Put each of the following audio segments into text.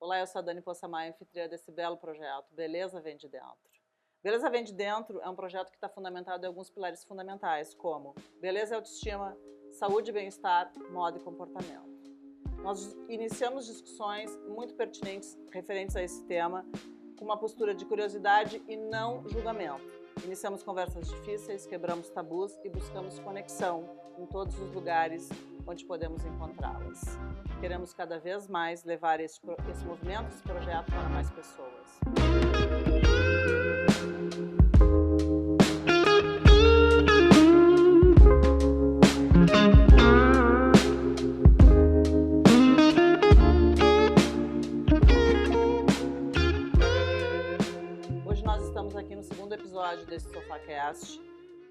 Olá, eu sou a Dani Poçamai, anfitriã desse belo projeto, Beleza Vem de Dentro. Beleza Vem de Dentro é um projeto que está fundamentado em alguns pilares fundamentais, como beleza e autoestima, saúde e bem-estar, moda e comportamento. Nós iniciamos discussões muito pertinentes referentes a esse tema, com uma postura de curiosidade e não julgamento. Iniciamos conversas difíceis, quebramos tabus e buscamos conexão em todos os lugares onde podemos encontrá-las. Queremos cada vez mais levar esse movimento, esse projeto para mais pessoas. Hoje nós estamos aqui no segundo episódio desse SofaCast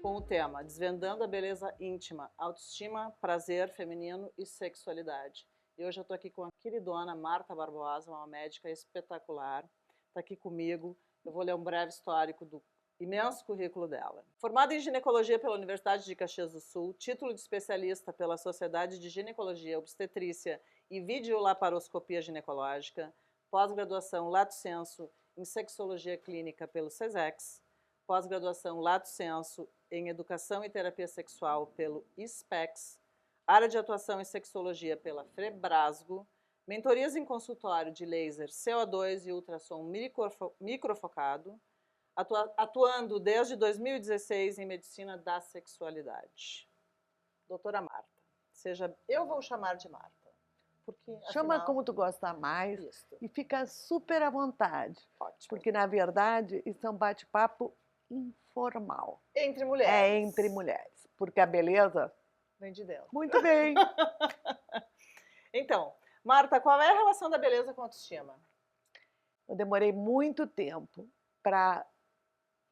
com o tema Desvendando a Beleza Íntima, Autoestima, Prazer Feminino e Sexualidade. E hoje eu estou aqui com a queridona Marta Barbosa, uma médica espetacular, está aqui comigo. Eu vou ler um breve histórico do imenso currículo dela. Formada em ginecologia pela Universidade de Caxias do Sul, título de especialista pela Sociedade de Ginecologia, Obstetrícia e Videolaparoscopia Ginecológica, pós-graduação Lato Sensu em Sexologia Clínica pelo SESEX, pós-graduação Lato Sensu em Educação e Terapia Sexual pelo ISPEX, área de atuação em Sexologia pela Febrasgo, mentorias em consultório de laser CO2 e ultrassom microfocado, atuando desde 2016 em Medicina da Sexualidade. Doutora Marta, eu vou chamar de Marta. Porque, chama afinal, como tu gosta mais isso. E fica super à vontade. Ótimo. Porque, na verdade, isso é um bate-papo informal. Entre mulheres. É entre mulheres. Porque a beleza vem de dentro. Muito bem. Então, Marta, qual é a relação da beleza com a autoestima? Eu demorei muito tempo para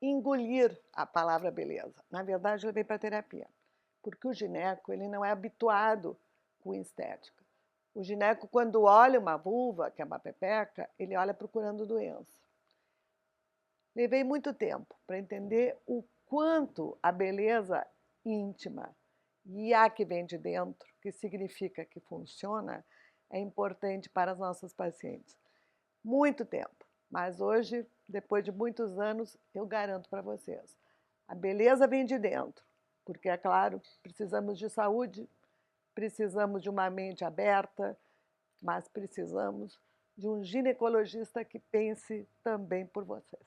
engolir a palavra beleza. Na verdade, eu levei para terapia. Porque o gineco ele não é habituado com estética. O gineco, quando olha uma vulva, que é uma pepeca, ele olha procurando doença. Levei muito tempo para entender o quanto a beleza íntima e a que vem de dentro, que significa que funciona, é importante para as nossas pacientes. Muito tempo. Mas hoje, depois de muitos anos, eu garanto para vocês. A beleza vem de dentro, porque, é claro, precisamos de saúde, precisamos de uma mente aberta, mas precisamos de um ginecologista que pense também por vocês.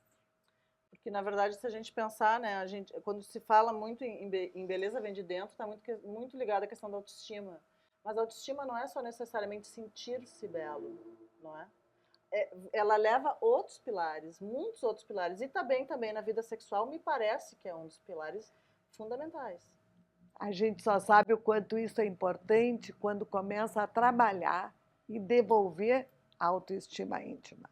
Porque, na verdade, se a gente pensar, né, quando se fala muito em beleza vem de dentro, está muito ligado à questão da autoestima. Mas a autoestima não é só necessariamente sentir-se belo, não é? Ela leva outros pilares, muitos outros pilares. E também na vida sexual, me parece que é um dos pilares fundamentais. A gente só sabe o quanto isso é importante quando começa a trabalhar e devolver a autoestima íntima.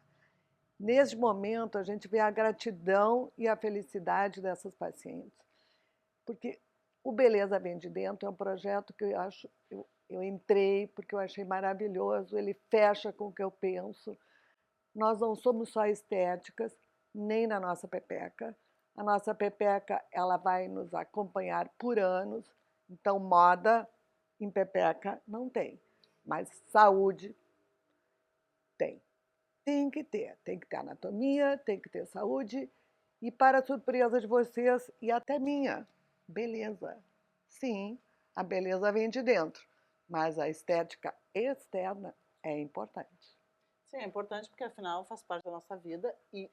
Nesse momento, a gente vê a gratidão e a felicidade dessas pacientes. Porque o Beleza Vem de Dentro é um projeto que eu entrei porque eu achei maravilhoso, ele fecha com o que eu penso. Nós não somos só estéticas, nem na nossa pepeca. A nossa pepeca ela vai nos acompanhar por anos, então moda em pepeca não tem, mas saúde tem. Tem que ter anatomia, tem que ter saúde e, para surpresa de vocês e até minha, beleza. Sim, a beleza vem de dentro, mas a estética externa é importante. Sim, é importante porque, afinal, faz parte da nossa vida e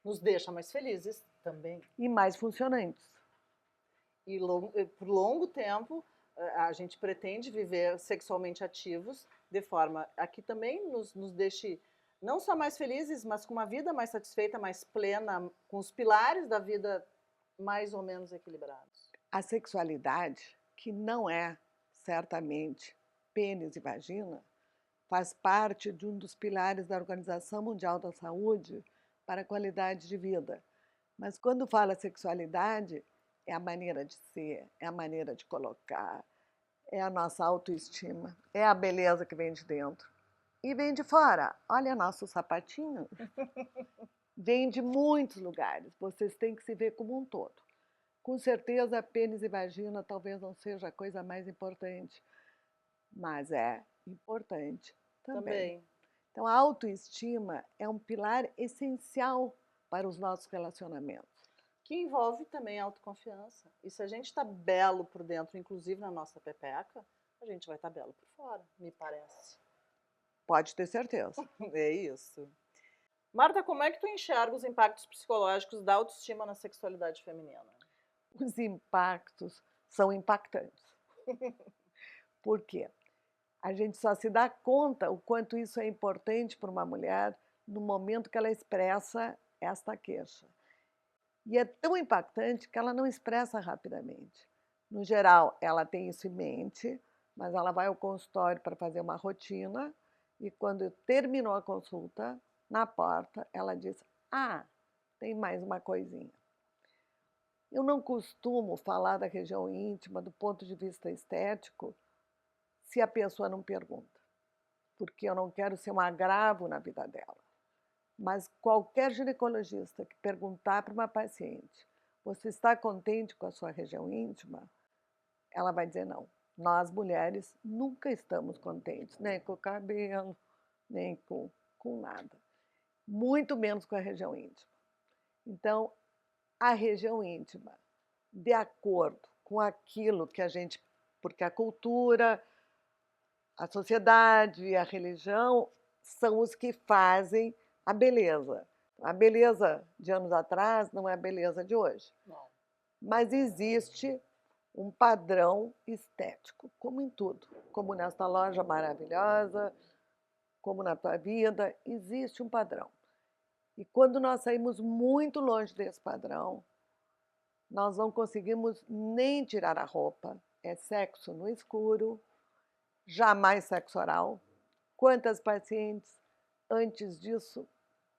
nos deixa mais felizes também. E mais funcionantes. E por longo tempo, a gente pretende viver sexualmente ativos de forma a que também nos deixe não só mais felizes, mas com uma vida mais satisfeita, mais plena, com os pilares da vida mais ou menos equilibrados. A sexualidade, que não é, certamente, pênis e vagina, faz parte de um dos pilares da Organização Mundial da Saúde para a qualidade de vida. Mas quando fala sexualidade, é a maneira de ser, é a maneira de colocar, é a nossa autoestima, é a beleza que vem de dentro. E vem de fora. Olha nosso sapatinho. Vem de muitos lugares. Vocês têm que se ver como um todo. Com certeza, pênis e vagina talvez não seja a coisa mais importante, mas é importante também. Então, a autoestima é um pilar essencial para os nossos relacionamentos. Que envolve também a autoconfiança. E se a gente está belo por dentro, inclusive na nossa pepeca, a gente vai estar belo por fora, me parece. Pode ter certeza. É isso. Marta, como é que tu enxerga os impactos psicológicos da autoestima na sexualidade feminina? Os impactos são impactantes. Por quê? A gente só se dá conta o quanto isso é importante para uma mulher no momento que ela expressa esta queixa. E é tão impactante que ela não expressa rapidamente. No geral, ela tem isso em mente, mas ela vai ao consultório para fazer uma rotina e quando terminou a consulta, na porta, ela diz: "Ah, tem mais uma coisinha". Eu não costumo falar da região íntima do ponto de vista estético se a pessoa não pergunta, porque eu não quero ser um agravo na vida dela. Mas qualquer ginecologista que perguntar para uma paciente: "Você está contente com a sua região íntima?", ela vai dizer não. Nós mulheres nunca estamos contentes, nem com o cabelo, nem com nada. Muito menos com a região íntima. Então, a região íntima, de acordo com aquilo que a gente, porque a cultura, a sociedade e a religião são os que fazem a beleza. A beleza de anos atrás não é a beleza de hoje. Não. Mas existe um padrão estético, como em tudo. Como nesta loja maravilhosa, como na tua vida, existe um padrão. E quando nós saímos muito longe desse padrão, nós não conseguimos nem tirar a roupa. É sexo no escuro, jamais sexo oral. Quantas pacientes, antes disso,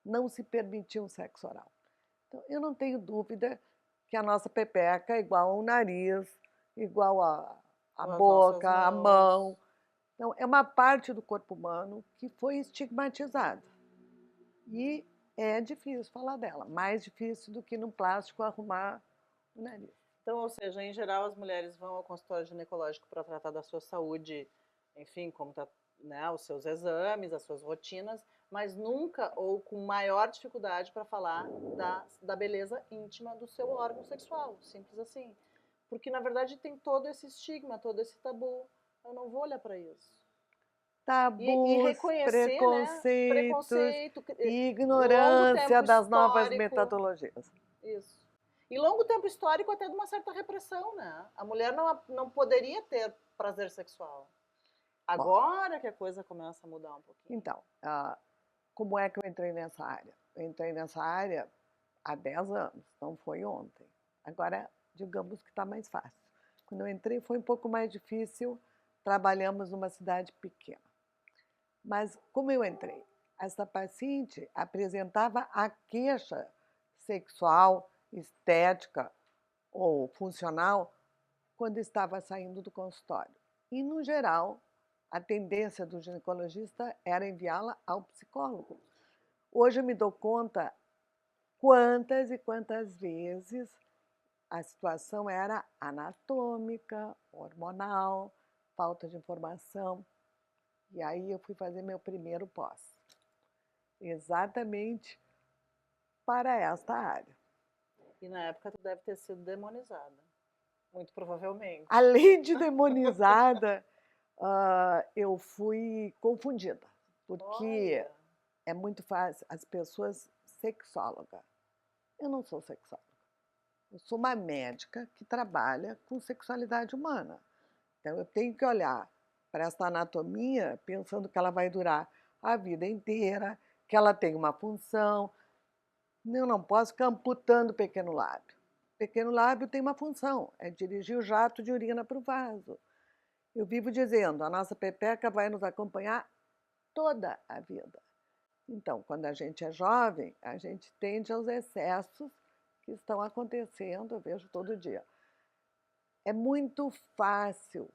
não se permitiam sexo oral? Então, eu não tenho dúvida que a nossa pepeca é igual ao nariz, igual a boca, a mão. Então, é uma parte do corpo humano que foi estigmatizada. E é difícil falar dela, mais difícil do que no plástico arrumar o nariz. Então, ou seja, em geral, as mulheres vão ao consultório ginecológico para tratar da sua saúde, enfim, como tá, né, os seus exames, as suas rotinas, mas nunca ou com maior dificuldade para falar da beleza íntima do seu órgão sexual, simples assim. Porque, na verdade, tem todo esse estigma, todo esse tabu. Eu não vou olhar para isso. E Tabus, reconhecer, né, preconceitos preconceito, e longo ignorância tempo das novas histórico. metodologias. Isso. E longo tempo histórico até de uma certa repressão, né? A mulher não poderia ter prazer sexual. Bom, Agora que a coisa começa a mudar um pouquinho. então, como é que eu entrei nessa área? Eu entrei nessa área há 10 anos, não foi ontem. Agora, digamos que está mais fácil. Quando eu entrei foi um pouco mais difícil, trabalhamos numa cidade pequena. Mas como eu entrei? Essa paciente apresentava a queixa sexual, estética ou funcional quando estava saindo do consultório. E, no geral, a tendência do ginecologista era enviá-la ao psicólogo. Hoje eu me dou conta quantas e quantas vezes a situação era anatômica, hormonal, falta de informação. E aí eu fui fazer meu primeiro pós, exatamente para esta área. E na época tu deve ter sido demonizada. Muito provavelmente. Além de demonizada, eu fui confundida, porque Olha. é muito fácil as pessoas sexóloga. Eu não sou sexóloga. Eu sou uma médica que trabalha com sexualidade humana. Então eu tenho que olhar para essa anatomia pensando que ela vai durar a vida inteira, que ela tem uma função. Eu não posso ficar amputando o pequeno lábio. O pequeno lábio tem uma função, é dirigir o jato de urina para o vaso. Eu vivo dizendo, a nossa pepeca vai nos acompanhar toda a vida. Então, quando a gente é jovem, a gente tende aos excessos que estão acontecendo, eu vejo todo dia. É muito fácil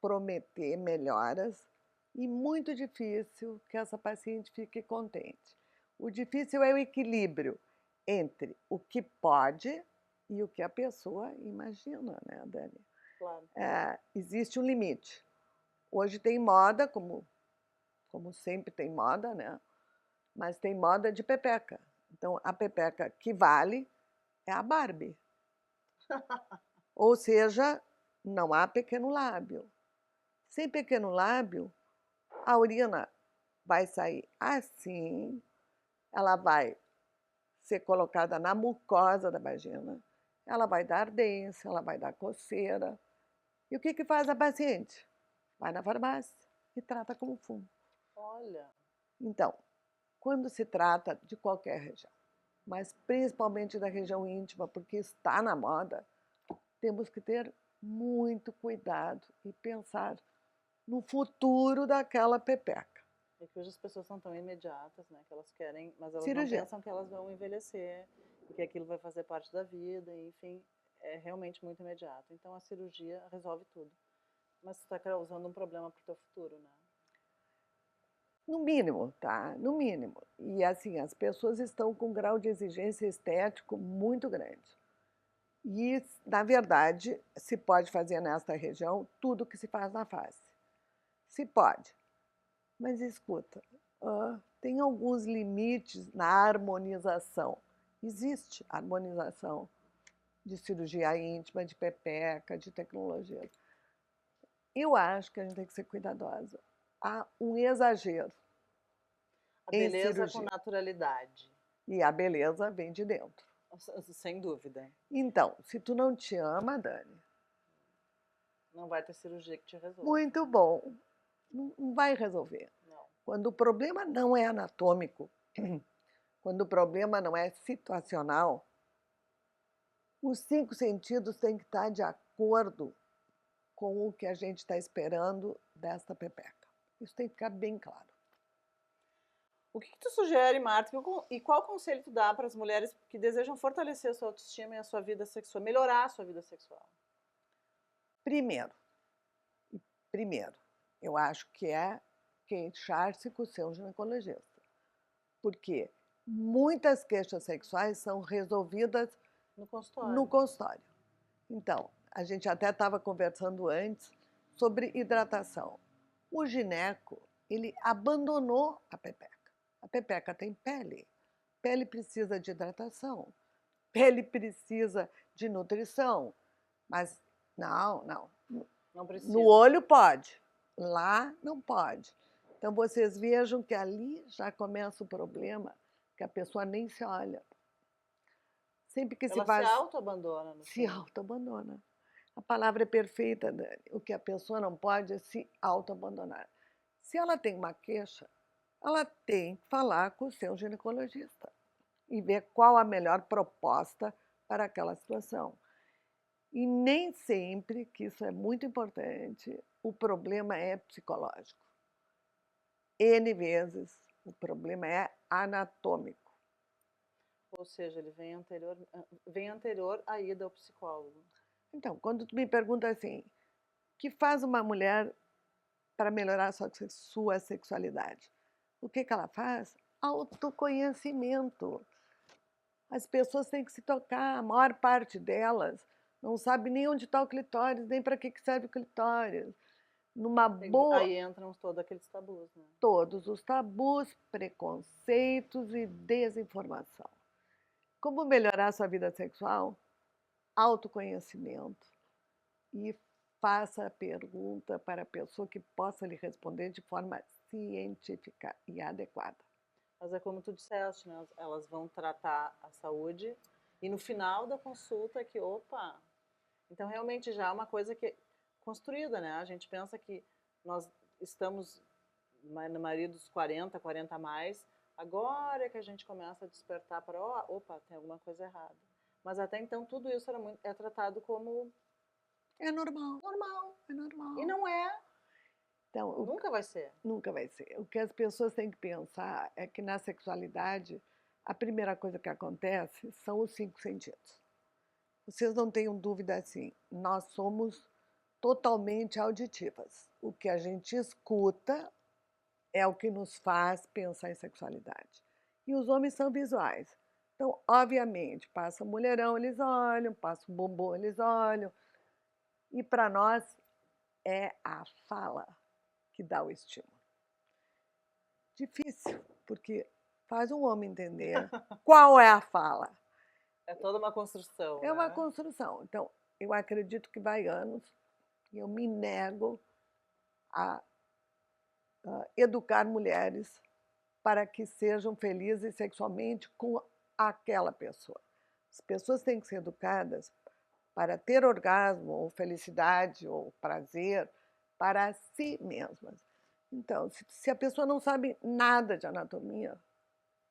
prometer melhoras e muito difícil que essa paciente fique contente. O difícil é o equilíbrio entre o que pode e o que a pessoa imagina, né, Dani? Claro. Existe um limite. Hoje tem moda, como como sempre tem moda, né? Mas tem moda de pepeca. Então, a pepeca que vale é a Barbie. Ou seja, não há pequeno lábio. Sem pequeno lábio, a urina vai sair assim, ela vai ser colocada na mucosa da vagina, ela vai dar ardência, ela vai dar coceira. E o que faz a paciente? Vai na farmácia e trata como fumo. Olha. Então, quando se trata de qualquer região, mas principalmente da região íntima, porque está na moda, temos que ter muito cuidado e pensar no futuro daquela pepeca. É que hoje as pessoas são tão imediatas, né? Que elas querem, mas elas Cirurgia. não pensam que elas vão envelhecer e que aquilo vai fazer parte da vida, e, enfim, é realmente muito imediato. Então a cirurgia resolve tudo. Mas você está causando um problema para o teu futuro, né? No mínimo, tá? No mínimo. E assim, as pessoas estão com um grau de exigência estético muito grande. E, na verdade, se pode fazer nesta região tudo que se faz na face. Se pode. Mas escuta, tem alguns limites na harmonização. Existe harmonização de cirurgia íntima, de pepeca, de tecnologia. Eu acho que a gente tem que ser cuidadosa. Há um exagero A em beleza com cirurgia. naturalidade. E a beleza vem de dentro. Sem dúvida. Então, se tu não te ama, Dani, não vai ter cirurgia que te resolva. Muito bom. Não vai resolver. Não. Quando o problema não é anatômico, quando o problema não é situacional, os 5 sentidos têm que estar de acordo com o que a gente está esperando desta pepeca. Isso tem que ficar bem claro. O que tu sugere, Marta, e qual conselho tu dá para as mulheres que desejam fortalecer a sua autoestima e a sua vida sexual, melhorar a sua vida sexual? Primeiro, eu acho que é queixar-se com o seu ginecologista. Porque muitas queixas sexuais são resolvidas no consultório. Então, a gente até estava conversando antes sobre hidratação. O gineco, ele abandonou a pepeca. A pepeca tem pele. Pele precisa de hidratação. Pele precisa de nutrição. Mas não. Não precisa. No olho pode, lá não pode. Então vocês vejam que ali já começa o problema, que a pessoa nem se olha. Sempre que Ela se faz... se auto-abandona. Se auto-abandona. A palavra é perfeita, Dani. O que a pessoa não pode é se auto-abandonar. Se ela tem uma queixa, ela tem que falar com o seu ginecologista e ver qual a melhor proposta para aquela situação. E nem sempre, que isso é muito importante, o problema é psicológico. N vezes o problema é anatômico. Ou seja, ele vem anterior à ida ao psicólogo. Então, quando tu me pergunta assim, o que faz uma mulher para melhorar a sua sexualidade? O que ela faz? Autoconhecimento. As pessoas têm que se tocar, a maior parte delas não sabe nem onde está o clitóris, nem para que serve o clitóris. Numa boa... Aí entram todos aqueles tabus, né? Todos os tabus, preconceitos e desinformação. Como melhorar a sua vida sexual? Autoconhecimento. E faça a pergunta para a pessoa que possa lhe responder de forma científica e adequada. Mas é como tu disseste, né? Elas vão tratar a saúde e no final da consulta que, opa... Então, realmente já é uma coisa que é construída, né? A gente pensa que nós estamos na maioria dos 40 a mais, agora é que a gente começa a despertar para, opa, tem alguma coisa errada. Mas até então tudo isso é tratado como... É normal. Normal. É normal. E não é. Então, nunca vai ser. Nunca vai ser. O que as pessoas têm que pensar é que na sexualidade, a primeira coisa que acontece são os 5 sentidos. Vocês não tenham dúvida assim, nós somos totalmente auditivas. O que a gente escuta é o que nos faz pensar em sexualidade. E os homens são visuais. Então, obviamente, passa o mulherão, eles olham, passa o bumbum, eles olham. E para nós é a fala que dá o estímulo. Difícil, porque faz um homem entender qual é a fala. É toda uma construção, É uma né? construção. Então, eu acredito que vai anos e eu me nego a educar mulheres para que sejam felizes sexualmente com aquela pessoa. As pessoas têm que ser educadas para ter orgasmo, ou felicidade, ou prazer para si mesmas. Então, se a pessoa não sabe nada de anatomia,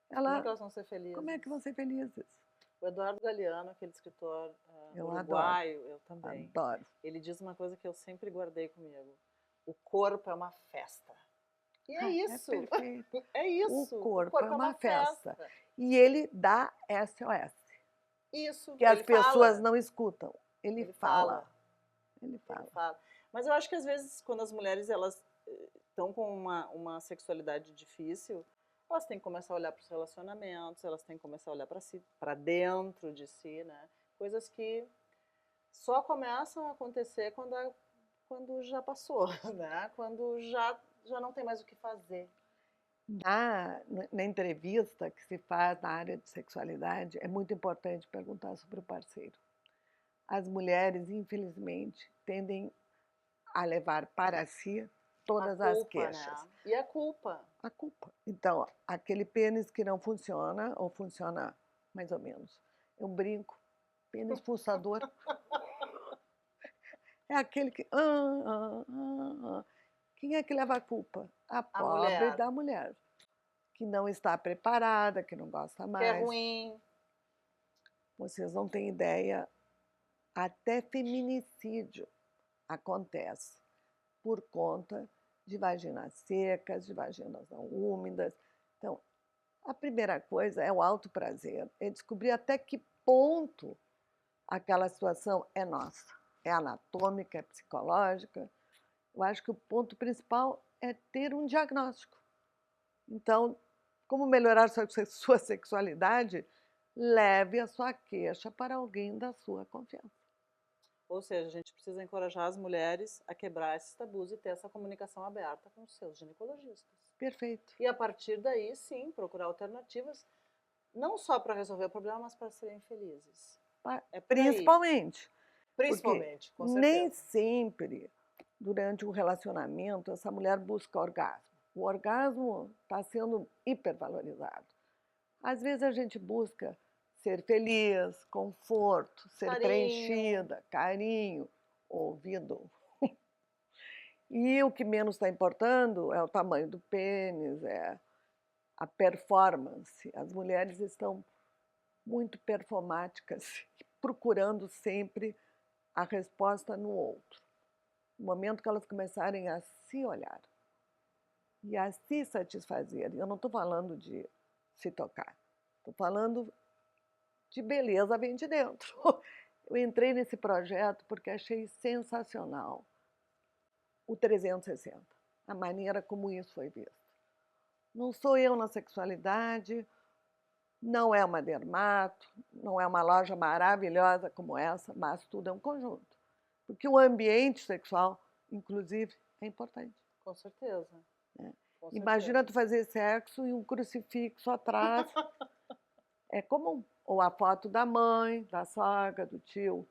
Como é que ela, elas vão ser felizes? como é que vão ser felizes? O Eduardo Galeano, aquele escritor Eu uruguaio, eu também. adoro. Ele diz uma coisa que eu sempre guardei comigo. O corpo é uma festa. E é isso. É perfeito. É isso. O corpo é uma festa. festa. E ele dá SOS, Isso. que as Ele pessoas fala. não escutam. Ele fala. Ele Ele fala. fala. Mas eu acho que às vezes quando as mulheres elas estão com uma sexualidade difícil, elas têm que começar a olhar para os relacionamentos, elas têm que começar a olhar para si, para dentro de si, né? Coisas que só começam a acontecer quando já passou, né? Quando já não tem mais o que fazer. Na entrevista que se faz na área de sexualidade, é muito importante perguntar sobre o parceiro. As mulheres, infelizmente, tendem a levar para si todas as queixas. Né? E a culpa? A culpa. Então, aquele pênis que não funciona, ou funciona mais ou menos. Eu brinco, pênis pulsador. É aquele que. Quem é que leva a culpa? A pobre mulher. da mulher, que não está preparada, que não gosta mais. Que é ruim. Vocês não têm ideia, até feminicídio acontece por conta de vaginas secas, de vaginas não úmidas. Então, a primeira coisa é o alto prazer, é descobrir até que ponto aquela situação é nossa. É anatômica, é psicológica. Eu acho que o ponto principal é ter um diagnóstico. Então, como melhorar sua sexualidade? Leve a sua queixa para alguém da sua confiança. Ou seja, a gente precisa encorajar as mulheres a quebrar esses tabus e ter essa comunicação aberta com os seus ginecologistas. Perfeito. E a partir daí, sim, procurar alternativas, não só para resolver o problema, mas para serem felizes. Principalmente. Principalmente, com certeza. Nem sempre, durante um relacionamento, essa mulher busca orgasmo. O orgasmo está sendo hipervalorizado. Às vezes a gente busca ser feliz, conforto, ser preenchida, carinho, ouvido. E o que menos está importando é o tamanho do pênis, é a performance. As mulheres estão muito performáticas, procurando sempre a resposta no outro. No momento que elas começarem a se olhar e a se satisfazer, eu não estou falando de se tocar, estou falando de beleza vem de dentro. Eu entrei nesse projeto porque achei sensacional o 360, a maneira como isso foi visto. Não sou eu na sexualidade, não é uma dermato, não é uma loja maravilhosa como essa, mas tudo é um conjunto. Porque o ambiente sexual, inclusive, é importante. Com certeza. Imagina tu fazer sexo e um crucifixo atrás. É comum. Ou a foto da mãe, da sogra, do tio.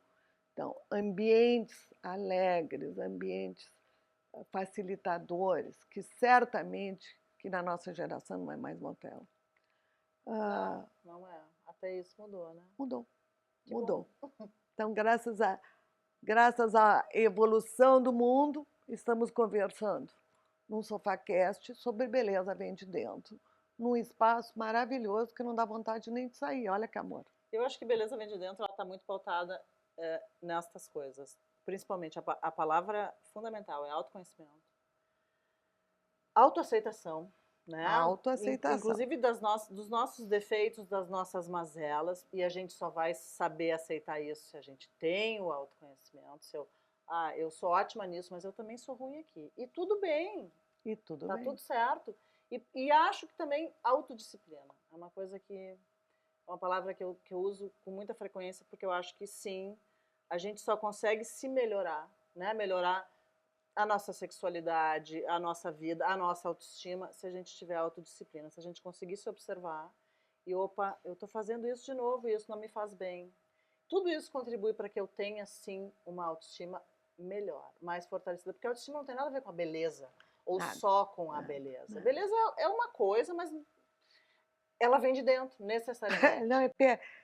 Então, ambientes alegres, ambientes facilitadores, que certamente que na nossa geração não é mais motel. Não é. Até isso mudou, né? Mudou. Então, graças à evolução do mundo, estamos conversando num SofaCast sobre beleza vem de dentro, num espaço maravilhoso que não dá vontade nem de sair. Olha que amor. Eu acho que beleza vem de dentro, ela está muito pautada nestas coisas. Principalmente, a palavra fundamental é autoconhecimento. Autoaceitação, né? Autoaceitação. Inclusive dos nossos defeitos, das nossas mazelas, e a gente só vai saber aceitar isso se a gente tem o autoconhecimento. Eu sou ótima nisso, mas eu também sou ruim aqui. E tudo bem. Tá tudo certo. E acho que também autodisciplina. É uma coisa é uma palavra que eu uso com muita frequência, porque eu acho que sim, a gente só consegue se melhorar, né? Melhorar a nossa sexualidade, a nossa vida, a nossa autoestima, se a gente tiver autodisciplina, se a gente conseguir se observar e, opa, eu estou fazendo isso de novo e isso não me faz bem. Tudo isso contribui para que eu tenha, sim, uma autoestima melhor, mais fortalecida, porque a autoestima não tem nada a ver com a beleza, ou Nada, só com a nada, beleza. nada. Beleza é uma coisa, mas ela vem de dentro, necessariamente. Não,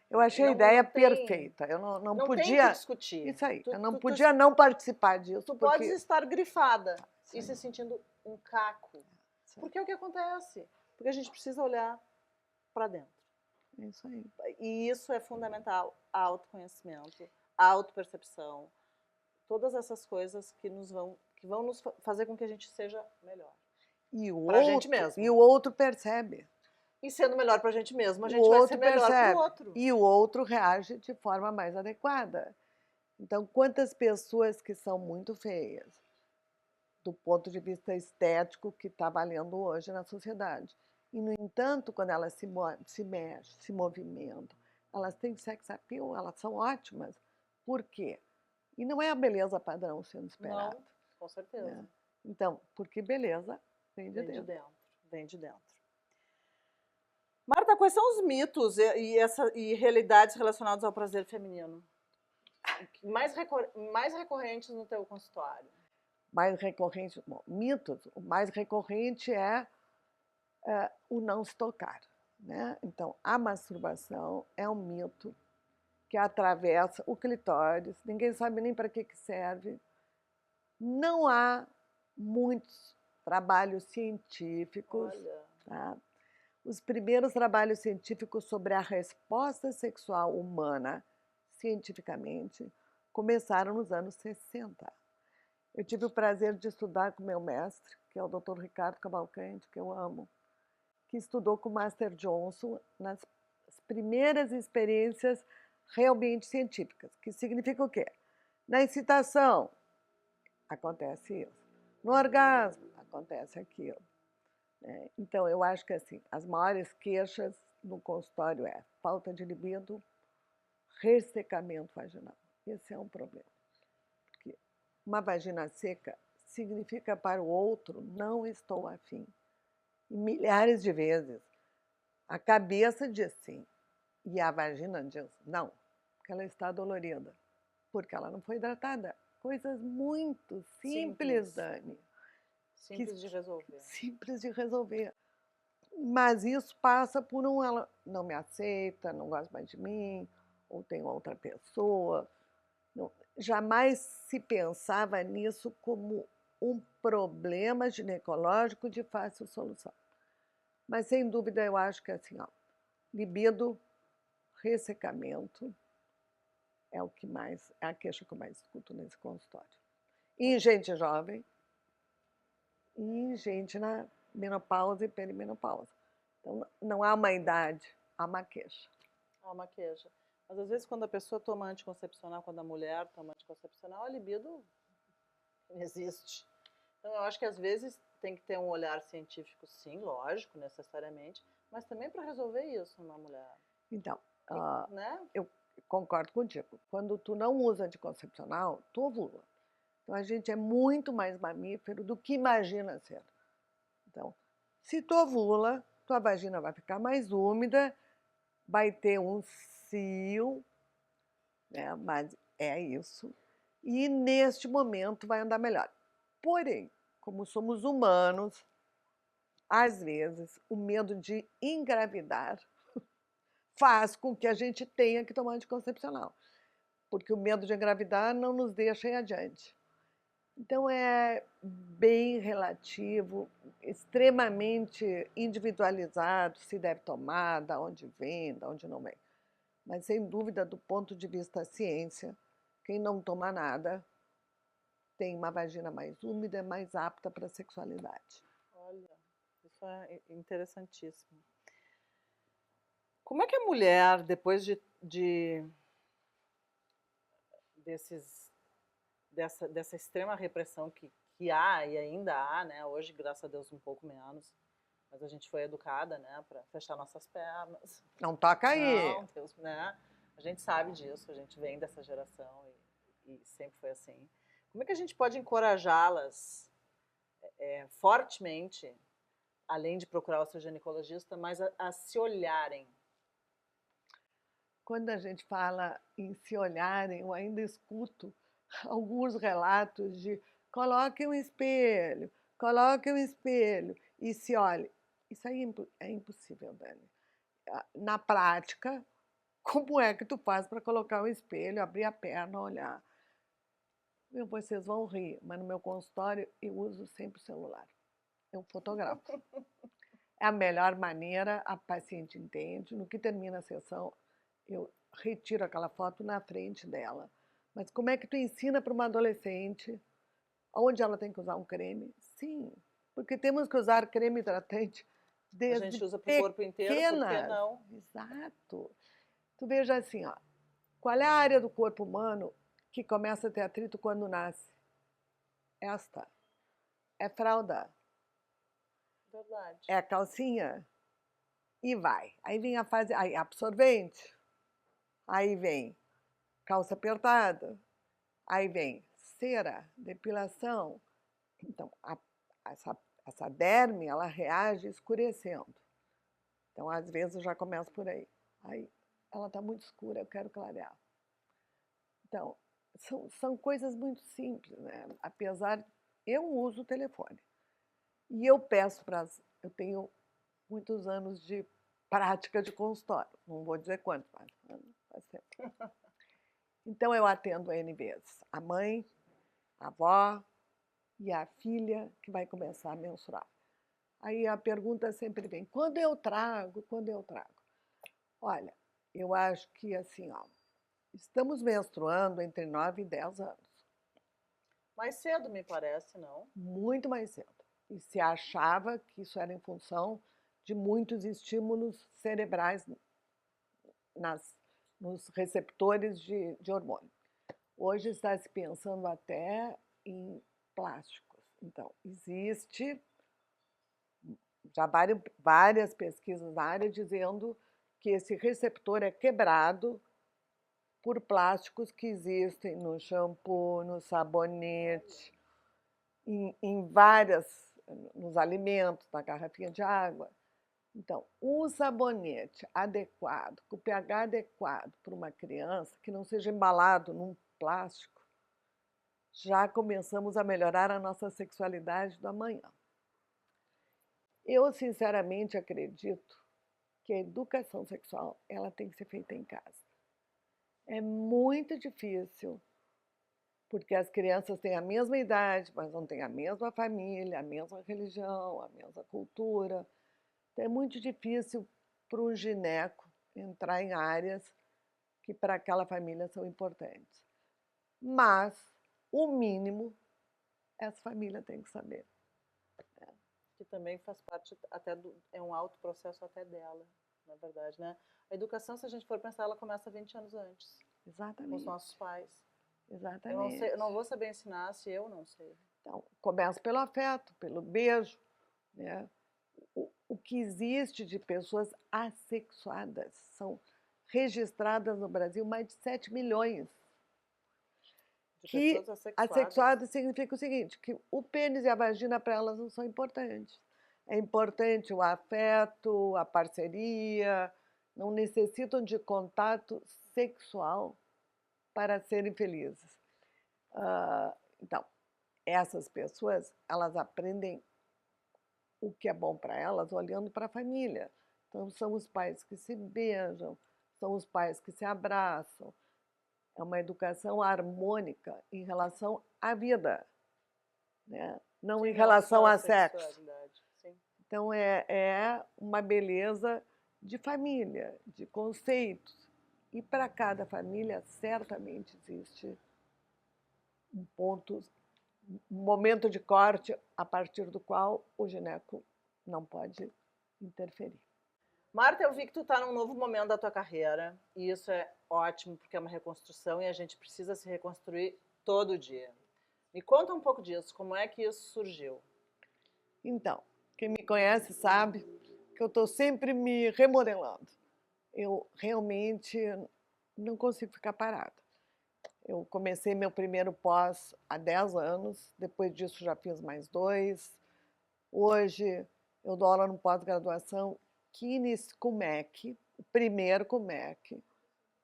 eu achei a Não, ideia não tem, perfeita. Eu não não tem que podia. discutir. Isso aí, eu não Tu podia não participar disso, tu podes porque. estar grifada Isso e aí, se sentindo um caco. isso aí, Porque é o que acontece. Porque a gente precisa olhar para dentro. isso aí. E isso é fundamental. Autoconhecimento, autopercepção, todas essas coisas que vão nos fazer com que a gente seja melhor. Pra gente mesmo. E o outro percebe. E sendo melhor pra gente mesmo, a O gente vai ser outro melhor pro percebe. outro. E o outro reage de forma mais adequada. Então, quantas pessoas que são muito feias, do ponto de vista estético que está valendo hoje na sociedade. E, no entanto, quando elas se mexem, se movimentam, elas têm sex appeal, elas são ótimas. Por quê? E não é a beleza padrão sendo esperada. Não, com certeza. Né? Então, porque beleza vem de Vem de dentro. dentro. Vem de dentro. Marta, quais são os mitos e realidades relacionados ao prazer feminino? Mais recorrentes no teu consultório? Mais recorrente, bom, mitos, o mais recorrente é o não se tocar. Né? Então, a masturbação é um mito que atravessa o clitóris, ninguém sabe nem para que serve. Não há muitos trabalhos científicos. Olha. Tá? Os primeiros trabalhos científicos sobre a resposta sexual humana, cientificamente, começaram nos anos 60. Eu tive o prazer de estudar com meu mestre, que é o Dr. Ricardo Cavalcante, que eu amo, que estudou com o Master Johnson nas primeiras experiências realmente científicas, que significa o quê? Na excitação, acontece isso. No orgasmo, acontece aquilo. Então, eu acho que assim, as maiores queixas no consultório é falta de libido, ressecamento vaginal. Esse é um problema. Porque uma vagina seca significa para o outro, não estou afim. E milhares de vezes, a cabeça diz sim, e a vagina diz não, porque ela está dolorida, porque ela não foi hidratada. Coisas muito simples, Dani. Simples de resolver. Simples de resolver. Mas isso passa por ela não me aceita, não gosta mais de mim, ou tem outra pessoa. Não, jamais se pensava nisso como um problema ginecológico de fácil solução. Mas, sem dúvida, eu acho que assim, libido, ressecamento, é o que mais, é a queixa que eu mais escuto nesse consultório. E em gente jovem, e em gente na menopausa e perimenopausa. Então, não há uma idade, há uma queixa. Há uma queixa. Mas às vezes quando a pessoa toma anticoncepcional, quando a mulher toma anticoncepcional, a libido não existe. Então eu acho que às vezes tem que ter um olhar científico, sim, lógico, necessariamente, mas também para resolver isso numa mulher. Então, né? eu concordo contigo. Quando tu não usa anticoncepcional, tu ovula. Então a gente é muito mais mamífero do que imagina ser. Então, se tu ovula, tua vagina vai ficar mais úmida, vai ter um cio, né? Mas é isso. E neste momento vai andar melhor. Porém, como somos humanos, às vezes o medo de engravidar faz com que a gente tenha que tomar anticoncepcional, porque o medo de engravidar não nos deixa ir adiante. Então é bem relativo, extremamente individualizado, se deve tomar, da onde vem, da onde não vem. Mas, sem dúvida, do ponto de vista da ciência, quem não toma nada tem uma vagina mais úmida, mais apta para a sexualidade. Olha, isso é interessantíssimo. Como é que a mulher, depois dessa extrema repressão que há e ainda há, né? Hoje, graças a Deus, um pouco menos, mas a gente foi educada, né, para fechar nossas pernas. Não toca aí. Não, Deus, né? A gente sabe disso, a gente vem dessa geração e sempre foi assim. Como é que a gente pode encorajá-las fortemente, além de procurar o seu ginecologista, mas a se olharem? Quando a gente fala em se olharem, eu ainda escuto alguns relatos de coloque um espelho e se olhe. Isso aí é impossível, Dani. Na prática, como é que tu faz para colocar um espelho, abrir a perna, olhar? Vocês vão rir, mas no meu consultório eu uso sempre o celular. Eu fotografo. É a melhor maneira, a paciente entende. No que termina a sessão, eu retiro aquela foto na frente dela. Mas como é que tu ensina para uma adolescente onde ela tem que usar um creme? Sim, porque temos que usar creme hidratante A desde gente usa para o corpo inteiro, por que pequenas. não? Exato. Tu veja assim, ó, qual é a área do corpo humano que começa a ter atrito quando nasce? Esta. É fralda. Verdade. É a calcinha. E vai. Aí vem a fase, aí absorvente. Aí vem calça apertada. Aí vem cera, depilação. Então, essa derme, ela reage escurecendo. Então, às vezes, eu já começo por aí. Aí, ela está muito escura, eu quero clarear. Então, são coisas muito simples, né? Apesar, eu uso o telefone. E eu peço para... Eu tenho muitos anos de prática de consultório. Não vou dizer quanto, mas faz tempo. Então, eu atendo N vezes. A mãe, a avó e a filha que vai começar a menstruar. Aí a pergunta sempre vem, quando eu trago? Quando eu trago? Olha, eu acho que assim, ó, estamos menstruando entre 9 e 10 anos. Mais cedo, me parece, não? Muito mais cedo. E se achava que isso era em função de muitos estímulos cerebrais nos receptores de hormônio. Hoje está se pensando até em plásticos. Então, existe já várias pesquisas na área dizendo que esse receptor é quebrado por plásticos que existem no shampoo, no sabonete, nos alimentos, na garrafinha de água. Então, um sabonete adequado, com o pH adequado para uma criança, que não seja embalado num plástico, já começamos a melhorar a nossa sexualidade do amanhã. Eu, sinceramente, acredito que a educação sexual ela tem que ser feita em casa. É muito difícil, porque as crianças têm a mesma idade, mas não têm a mesma família, a mesma religião, a mesma cultura. Então, é muito difícil para um gineco entrar em áreas que para aquela família são importantes. Mas, o mínimo, essa família tem que saber. Que também faz parte até é um alto processo até dela, na verdade, né? A educação, se a gente for pensar, ela começa 20 anos antes. Exatamente. Com os nossos pais. Exatamente. Eu não vou saber ensinar se eu não sei. Então, começa pelo afeto, pelo beijo, né? O que existe de pessoas assexuadas, são registradas no Brasil mais de 7 milhões. De Que pessoas assexuadas. assexuado significa o seguinte, que o pênis e a vagina para elas não são importantes. É importante o afeto, a parceria, não necessitam de contato sexual para serem felizes. Então, essas pessoas, elas aprendem o que é bom para elas olhando para a família. Então, são os pais que se beijam, são os pais que se abraçam. É uma educação harmônica em relação à vida, né? Não em relação a sexo. Sim. Então, é uma beleza de família, de conceitos. E para cada família, certamente existe um ponto, um momento de corte a partir do qual o gineco não pode interferir. Marta, eu vi que tu está num novo momento da tua carreira e isso é ótimo porque é uma reconstrução e a gente precisa se reconstruir todo dia. Me conta um pouco disso, como é que isso surgiu? Então, quem me conhece sabe que eu estou sempre me remodelando. Eu realmente não consigo ficar parada. Eu comecei meu primeiro pós há 10 anos, depois disso já fiz mais 2. Hoje eu dou aula no pós-graduação com MEC, o primeiro com MEC.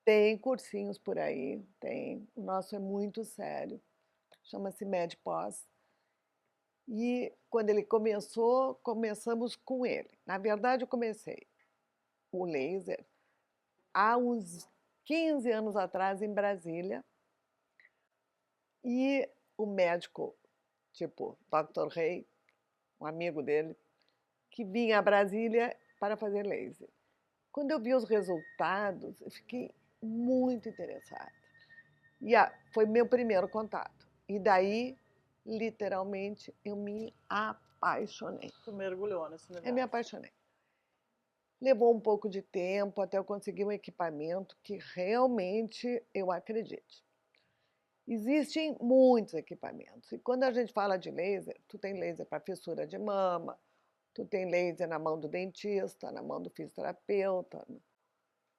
Tem cursinhos por aí, tem. O nosso é muito sério, chama-se MedPós. E quando ele começou, começamos com ele. Na verdade, eu comecei o laser há uns 15 anos atrás em Brasília. E o médico, tipo Dr. Rey, um amigo dele, que vinha a Brasília para fazer laser. Quando eu vi os resultados, eu fiquei muito interessada. E foi meu primeiro contato. E daí, literalmente, eu me apaixonei. Tu mergulhou nesse universo. Eu me apaixonei. Levou um pouco de tempo até eu conseguir um equipamento que realmente eu acredite. Existem muitos equipamentos. E quando a gente fala de laser, tu tem laser para fissura de mama, tu tem laser na mão do dentista, na mão do fisioterapeuta.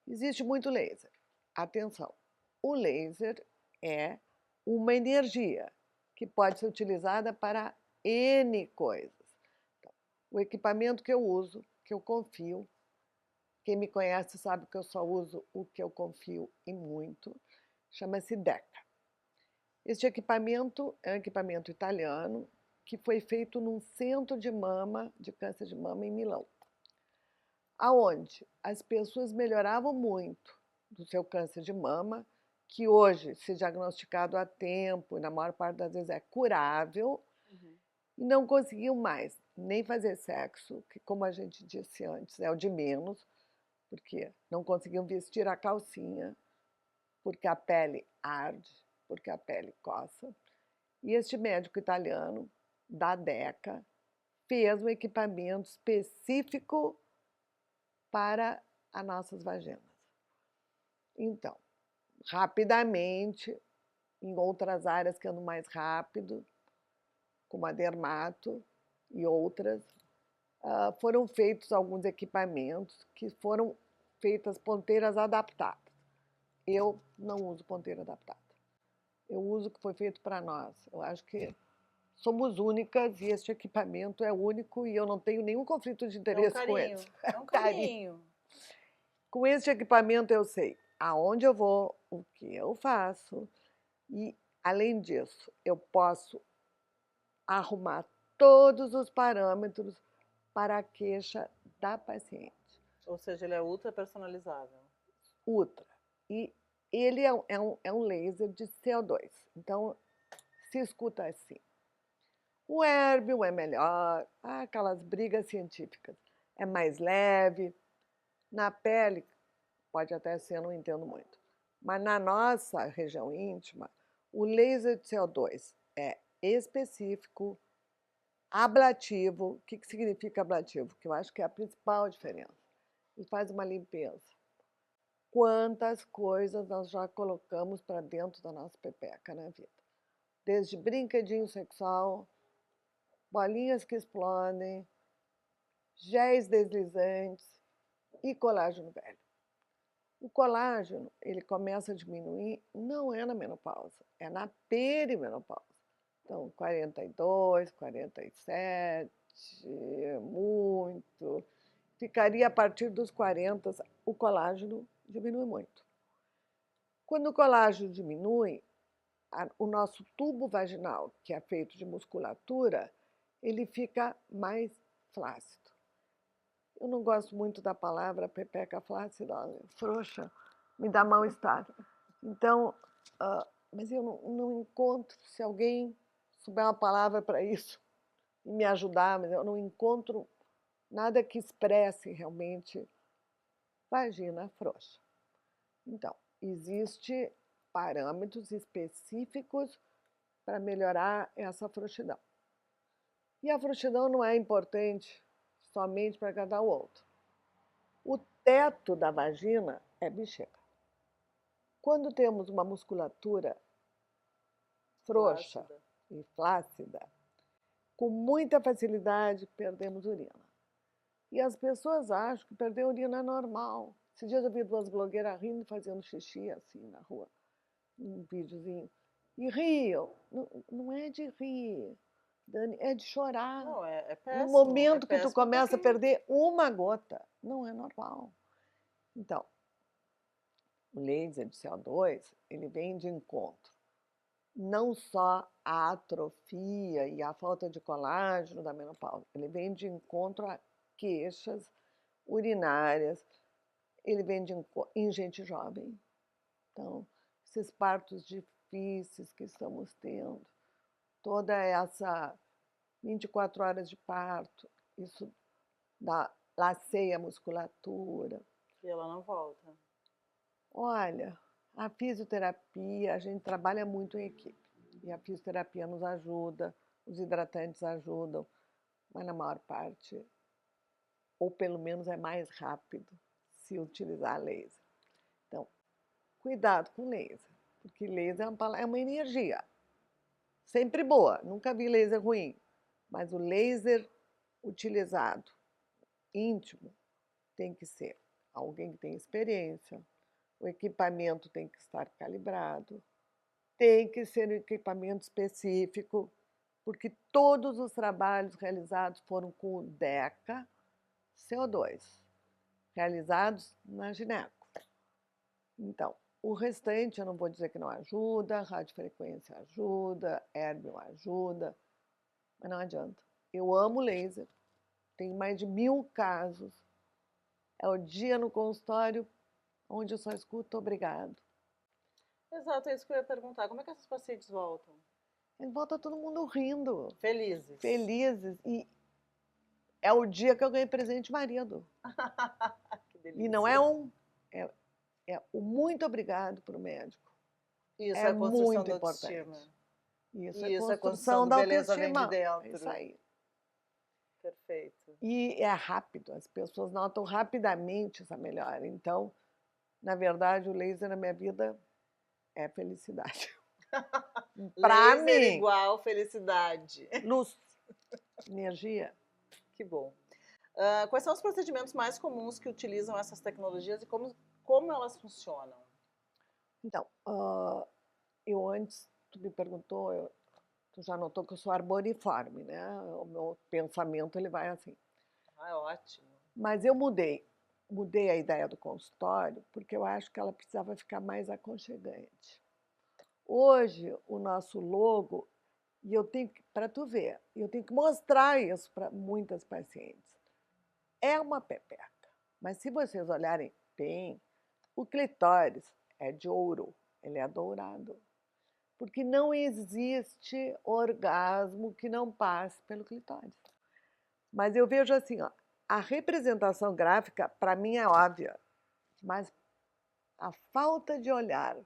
Existe muito laser. Atenção, o laser é uma energia que pode ser utilizada para N coisas. Então, o equipamento que eu uso, que eu confio, quem me conhece sabe que eu só uso o que eu confio e muito, chama-se DECA. Este equipamento é um equipamento italiano que foi feito num centro de mama, de câncer de mama em Milão, aonde as pessoas melhoravam muito do seu câncer de mama, que hoje, se diagnosticado a tempo, e na maior parte das vezes é curável, e não conseguiam mais nem fazer sexo, que como a gente disse antes, é o de menos, porque não conseguiam vestir a calcinha, porque a pele arde, porque a pele coça. E este médico italiano, da DECA, fez um equipamento específico para as nossas vaginas. Então, rapidamente, em outras áreas que andam mais rápido, como a dermato e outras, foram feitos alguns equipamentos que foram feitas ponteiras adaptadas. Eu não uso ponteira adaptada. Eu uso o que foi feito para nós. Eu acho que somos únicas e este equipamento é único e eu não tenho nenhum conflito de interesse com ele. É um carinho. Com este equipamento eu sei aonde eu vou, o que eu faço e, além disso, eu posso arrumar todos os parâmetros para a queixa da paciente. Ou seja, ele é ultra personalizável. Ultra. E ele é um laser de CO2. Então, se escuta assim. O Erbium é melhor, aquelas brigas científicas. É mais leve. Na pele, pode até ser, eu não entendo muito. Mas na nossa região íntima, o laser de CO2 é específico, ablativo. O que significa ablativo? Que eu acho que é a principal diferença. Ele faz uma limpeza. Quantas coisas nós já colocamos para dentro da nossa pepeca na vida? Desde brinquedinho sexual, bolinhas que explodem, géis deslizantes e colágeno velho. O colágeno, ele começa a diminuir, não é na menopausa, é na perimenopausa. Então, 42, 47, muito. Ficaria a partir dos 40, o colágeno diminui muito. Quando o colágeno diminui, o nosso tubo vaginal, que é feito de musculatura, ele fica mais flácido. Eu não gosto muito da palavra pepeca flácida, frouxa, me dá mal-estar. Então, mas eu não encontro, se alguém souber uma palavra para isso e me ajudar, mas eu não encontro nada que expresse realmente vagina frouxa. Então, existem parâmetros específicos para melhorar essa frouxidão. E a frouxidão não é importante somente para agradar o outro. O teto da vagina é bexiga. Quando temos uma musculatura frouxa e flácida, com muita facilidade perdemos urina. E as pessoas acham que perder urina é normal. Esses dias eu vi 2 blogueiras rindo e fazendo xixi assim na rua. um videozinho, e riam. Não é de rir, Dani, é de chorar. Não, é No péssimo. momento É que tu péssimo começa a porque perder uma gota, não é normal. Então, o laser de CO2, ele vem de encontro não só à atrofia e à falta de colágeno da menopausa, ele vem de encontro a queixas urinárias, ele vem em gente jovem. Então, esses partos difíceis que estamos tendo, toda essa 24 horas de parto, isso laceia a musculatura. e ela não volta. Olha, a fisioterapia, a gente trabalha muito em equipe. E a fisioterapia nos ajuda, os hidratantes ajudam, mas na maior parte, ou pelo menos é mais rápido se utilizar laser. Então, cuidado com laser, porque laser é uma energia. Sempre boa, nunca vi laser ruim. Mas o laser utilizado, íntimo, tem que ser alguém que tem experiência, o equipamento tem que estar calibrado, tem que ser um equipamento específico, porque todos os trabalhos realizados foram com o DECA CO2, realizados na gineco. Então, o restante eu não vou dizer que não ajuda, radiofrequência ajuda, Erbium ajuda, mas não adianta. Eu amo laser, tenho mais de 1000 casos. É o dia no consultório onde eu só escuto obrigado. Exato, é isso que eu ia perguntar. Como é que esses pacientes voltam? Ele volta todo mundo rindo, Felizes. felizes. E é o dia que eu ganhei presente de marido. Que delícia. E não é é o muito obrigado para o médico. Isso É é a construção muito da importante. autoestima. Isso E é isso é a construção construção do da beleza vem de autoestima. dentro. É isso aí. Perfeito. E é rápido, as pessoas notam rapidamente essa melhora. Então, na verdade, o laser na minha vida é felicidade. Para Laser mim, igual felicidade. luz, energia. Que bom. Quais são os procedimentos mais comuns que utilizam essas tecnologias e como elas funcionam? Então, eu antes, tu me perguntou, tu já notou que eu sou arboriforme, né? O meu pensamento ele vai assim. Ah, é ótimo. Mas eu mudei a ideia do consultório porque eu acho que ela precisava ficar mais aconchegante. Hoje, o nosso logo, e eu tenho que, para tu ver, eu tenho que mostrar isso para muitas pacientes. É uma pepeca, mas se vocês olharem bem, o clitóris é de ouro, ele é dourado. Porque não existe orgasmo que não passe pelo clitóris. Mas eu vejo assim, ó, a representação gráfica, para mim, é óbvia, mas a falta de olhar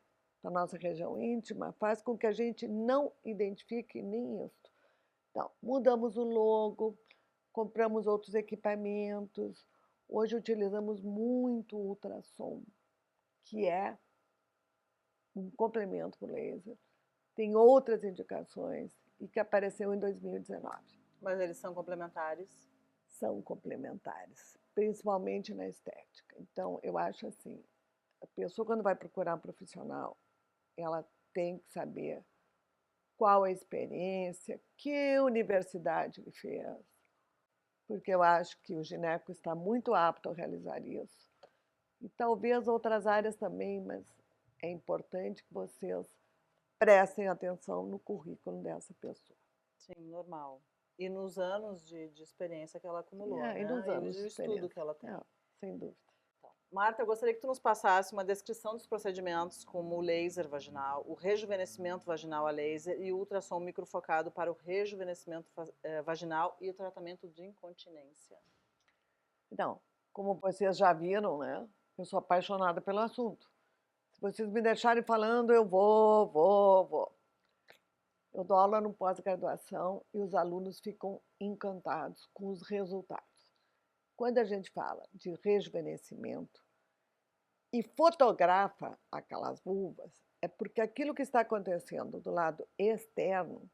para a nossa região íntima faz com que a gente não identifique nem isso. Então, mudamos o logo, compramos outros equipamentos, hoje utilizamos muito o ultrassom, que é um complemento para o laser. Tem outras indicações e que apareceu em 2019. Mas eles são complementares? São complementares, principalmente na estética. Então, eu acho assim, a pessoa quando vai procurar um profissional, ela tem que saber qual a experiência, que universidade ele fez, porque eu acho que o gineco está muito apto a realizar isso. E talvez outras áreas também, mas é importante que vocês prestem atenção no currículo dessa pessoa. Sim, normal. E nos anos de experiência que ela acumulou, né? E nos anos E de o estudo que ela tem. sem dúvida. Então, Marta, eu gostaria que tu nos passasse uma descrição dos procedimentos como o laser vaginal, o rejuvenescimento vaginal a laser e o ultrassom microfocado para o rejuvenescimento vaginal e o tratamento de incontinência. Então, como vocês já viram, né? Eu sou apaixonada pelo assunto. Se vocês me deixarem falando, eu vou. Eu dou aula no pós-graduação e os alunos ficam encantados com os resultados. Quando a gente fala de rejuvenescimento e fotografa aquelas vulvas, é porque aquilo que está acontecendo do lado externo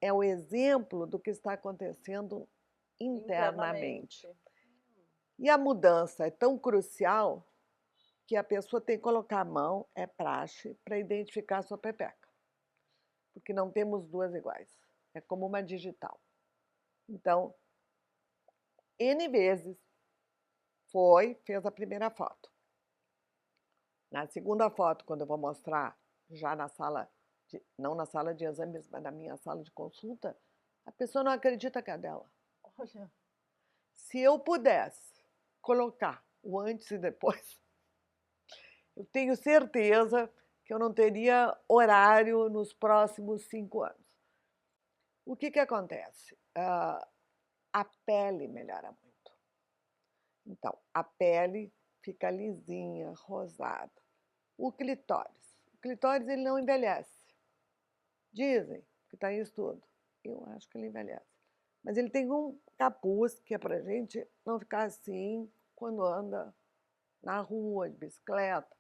é o exemplo do que está acontecendo internamente. E a mudança é tão crucial que a pessoa tem que colocar a mão, é praxe, para identificar a sua pepeca. Porque não temos duas iguais. É como uma digital. Então, N vezes fez a primeira foto. Na segunda foto, quando eu vou mostrar, já na sala, não na sala de exames, mas na minha sala de consulta, a pessoa não acredita que é dela. Olha. Se eu pudesse colocar o antes e depois, eu tenho certeza que eu não teria horário nos próximos 5 anos. O que acontece? A pele melhora muito. Então, a pele fica lisinha, rosada. O clitóris ele não envelhece. Dizem que está em estudo. Eu acho que ele envelhece. Mas ele tem um capuz que é para a gente não ficar assim quando anda na rua, de bicicleta.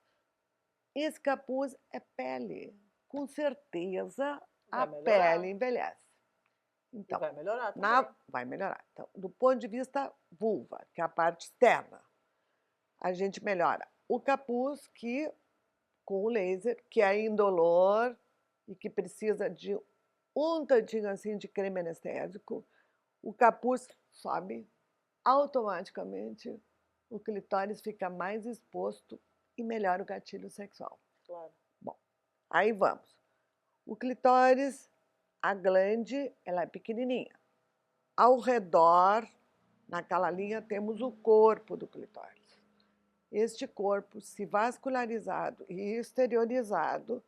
Esse capuz é pele. Com certeza a pele envelhece. Então, e vai melhorar também. vai melhorar. Então, do ponto de vista vulva, que é a parte externa, a gente melhora o capuz com o laser, que é indolor e que precisa de um tantinho assim de creme anestésico. O capuz sobe, automaticamente o clitóris fica mais exposto e melhora o gatilho sexual. Claro. Bom, aí vamos. O clitóris, a glande, ela é pequenininha. Ao redor, naquela linha, temos o corpo do clitóris. Este corpo, se vascularizado e exteriorizado,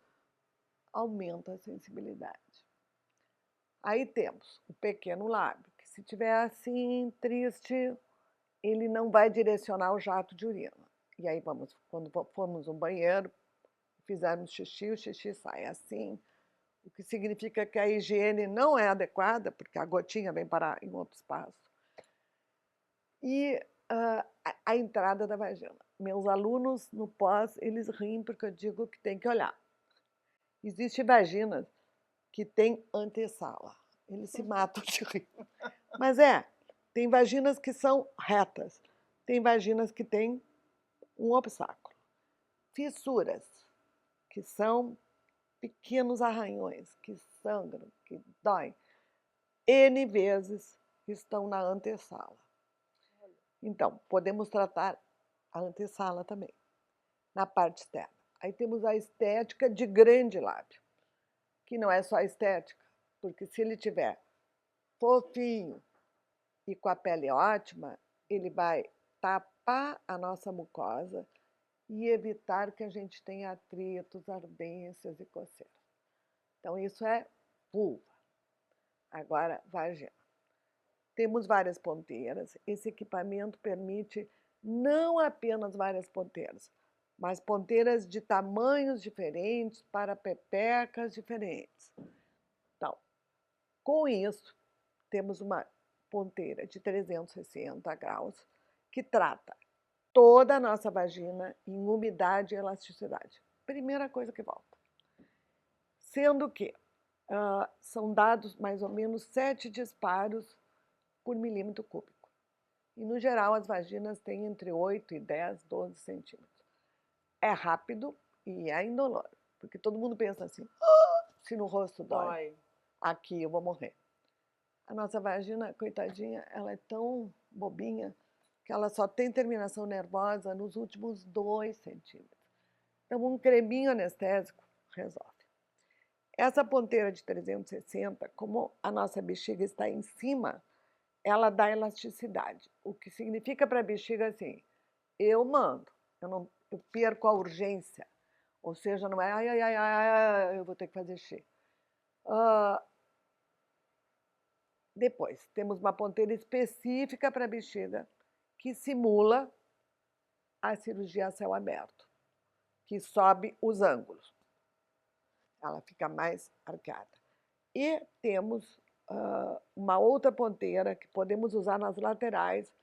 aumenta a sensibilidade. Aí temos o pequeno lábio, que se tiver assim, triste, ele não vai direcionar o jato de urina. E aí quando formos no banheiro, fizermos xixi, o xixi sai assim, o que significa que a higiene não é adequada, porque a gotinha vem parar em outro espaço. E a entrada da vagina. Meus alunos no pós, eles riem porque eu digo que tem que olhar. Existem vaginas que têm antessala. Eles se matam de rir. Mas tem vaginas que são retas. Tem vaginas que têm um obstáculo. Fissuras, que são pequenos arranhões, que sangram, que doem. N vezes estão na antessala. Então, podemos tratar a antessala também, na parte externa. Aí temos a estética de grande lábio, que não é só estética, porque se ele tiver fofinho e com a pele ótima, ele vai tapar a nossa mucosa e evitar que a gente tenha atritos, ardências e coceiras. Então, isso é vulva. Agora, vagina. Temos várias ponteiras. Esse equipamento permite não apenas várias ponteiras, mas ponteiras de tamanhos diferentes para pepecas diferentes. Então, com isso, temos uma ponteira de 360 graus que trata toda a nossa vagina em umidade e elasticidade. Primeira coisa que volta. Sendo que são dados mais ou menos 7 disparos por milímetro cúbico. E, no geral, as vaginas têm entre 8 e 10, 12 centímetros. É rápido e é indolor, porque todo mundo pensa assim, se no rosto dói, aqui eu vou morrer. A nossa vagina, coitadinha, ela é tão bobinha que ela só tem terminação nervosa nos últimos 2 centímetros. Então, um creminho anestésico resolve. Essa ponteira de 360, como a nossa bexiga está em cima, ela dá elasticidade, o que significa para a bexiga assim, eu mando, eu perco a urgência, ou seja, não é ai, eu vou ter que fazer xixi. Depois, temos uma ponteira específica para a bexiga, que simula a cirurgia a céu aberto, que sobe os ângulos. Ela fica mais arqueada. E temos uma outra ponteira que podemos usar nas laterais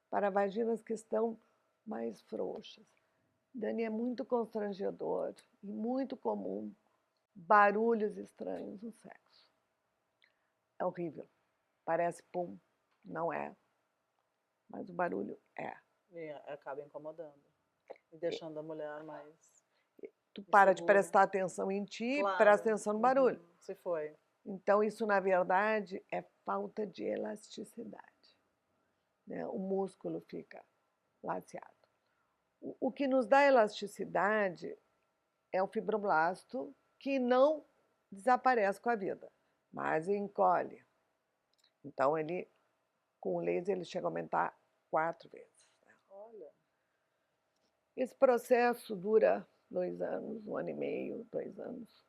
para vaginas que estão mais frouxas. Dani, é muito constrangedor e muito comum barulhos estranhos no sexo. É horrível. Parece pum, não é. Mas o barulho é. E acaba incomodando. E deixando a mulher mais... Tu para de insegura. prestar atenção em ti, Claro. presta atenção no barulho. Se foi. Então, isso, na verdade, é falta de elasticidade, né? O músculo fica laceado. O que nos dá elasticidade é o fibroblasto, que não desaparece com a vida, mas encolhe. Então, ele, com o laser, ele chega a aumentar 4 vezes. Né? Olha. Esse processo dura 2 anos, 1 ano e meio, 2 anos,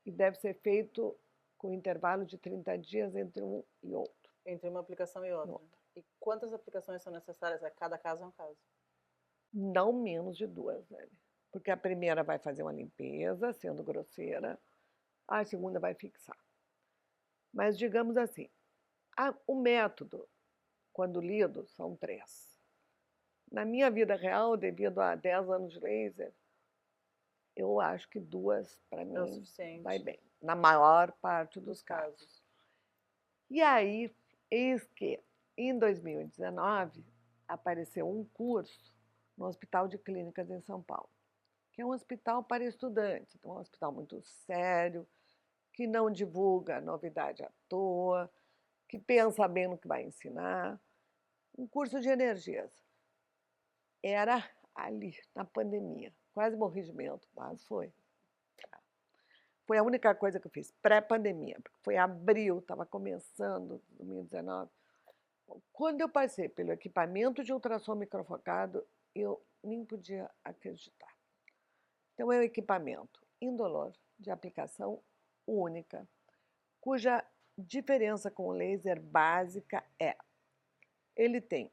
e deve ser feito com intervalo de 30 dias entre um e outro. Entre uma aplicação e outra. E quantas aplicações são necessárias? Cada caso é um caso. Não menos de 2, né? Porque a primeira vai fazer uma limpeza, sendo grosseira, a segunda vai fixar. Mas, digamos assim, o método, quando lido, são 3. Na minha vida real, devido a 10 anos de laser, eu acho que 2, para mim, É o suficiente. vai bem, na maior parte dos casos. E aí, eis que, em 2019, apareceu um curso no Hospital de Clínicas em São Paulo, que é um hospital para estudantes, então é um hospital muito sério, que não divulga novidade à toa, que pensa bem no que vai ensinar. Um curso de energias. Era ali, na pandemia. Quase morri de medo, mas foi. Foi a única coisa que eu fiz, pré-pandemia, porque foi abril, estava começando, 2019. Quando eu passei pelo equipamento de ultrassom microfocado, eu nem podia acreditar. Então, é um equipamento indolor, de aplicação única, cuja diferença com o laser básica é: ele tem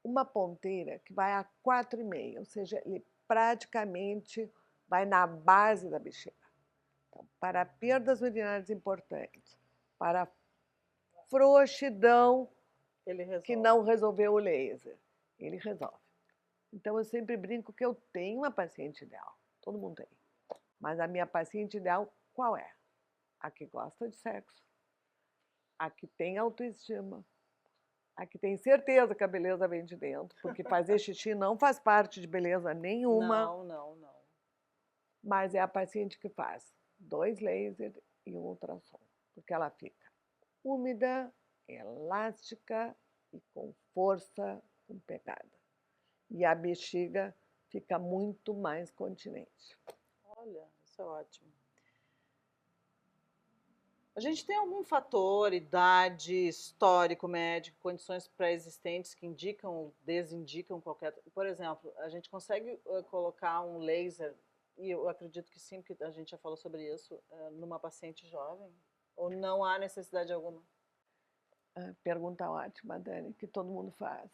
uma ponteira que vai a 4,5, ou seja, ele praticamente vai na base da bexiga. Então, para perdas urinárias importantes, para frouxidão que não resolveu o laser, ele resolve. Então, eu sempre brinco que eu tenho uma paciente ideal, todo mundo tem. Mas a minha paciente ideal, qual é? A que gosta de sexo, a que tem autoestima, a que tem certeza que a beleza vem de dentro, porque fazer xixi não faz parte de beleza nenhuma. Não. Mas é a paciente que faz 2 lasers e um ultrassom, porque ela fica úmida, elástica e com força, com pegada. E a bexiga fica muito mais continente. Olha, isso é ótimo. A gente tem algum fator, idade, histórico médico, condições pré-existentes que indicam ou desindicam qualquer... Por exemplo, a gente consegue colocar um laser, e eu acredito que sim, porque a gente já falou sobre isso, numa paciente jovem? Ou não há necessidade alguma? Pergunta ótima, Dani, que todo mundo faz.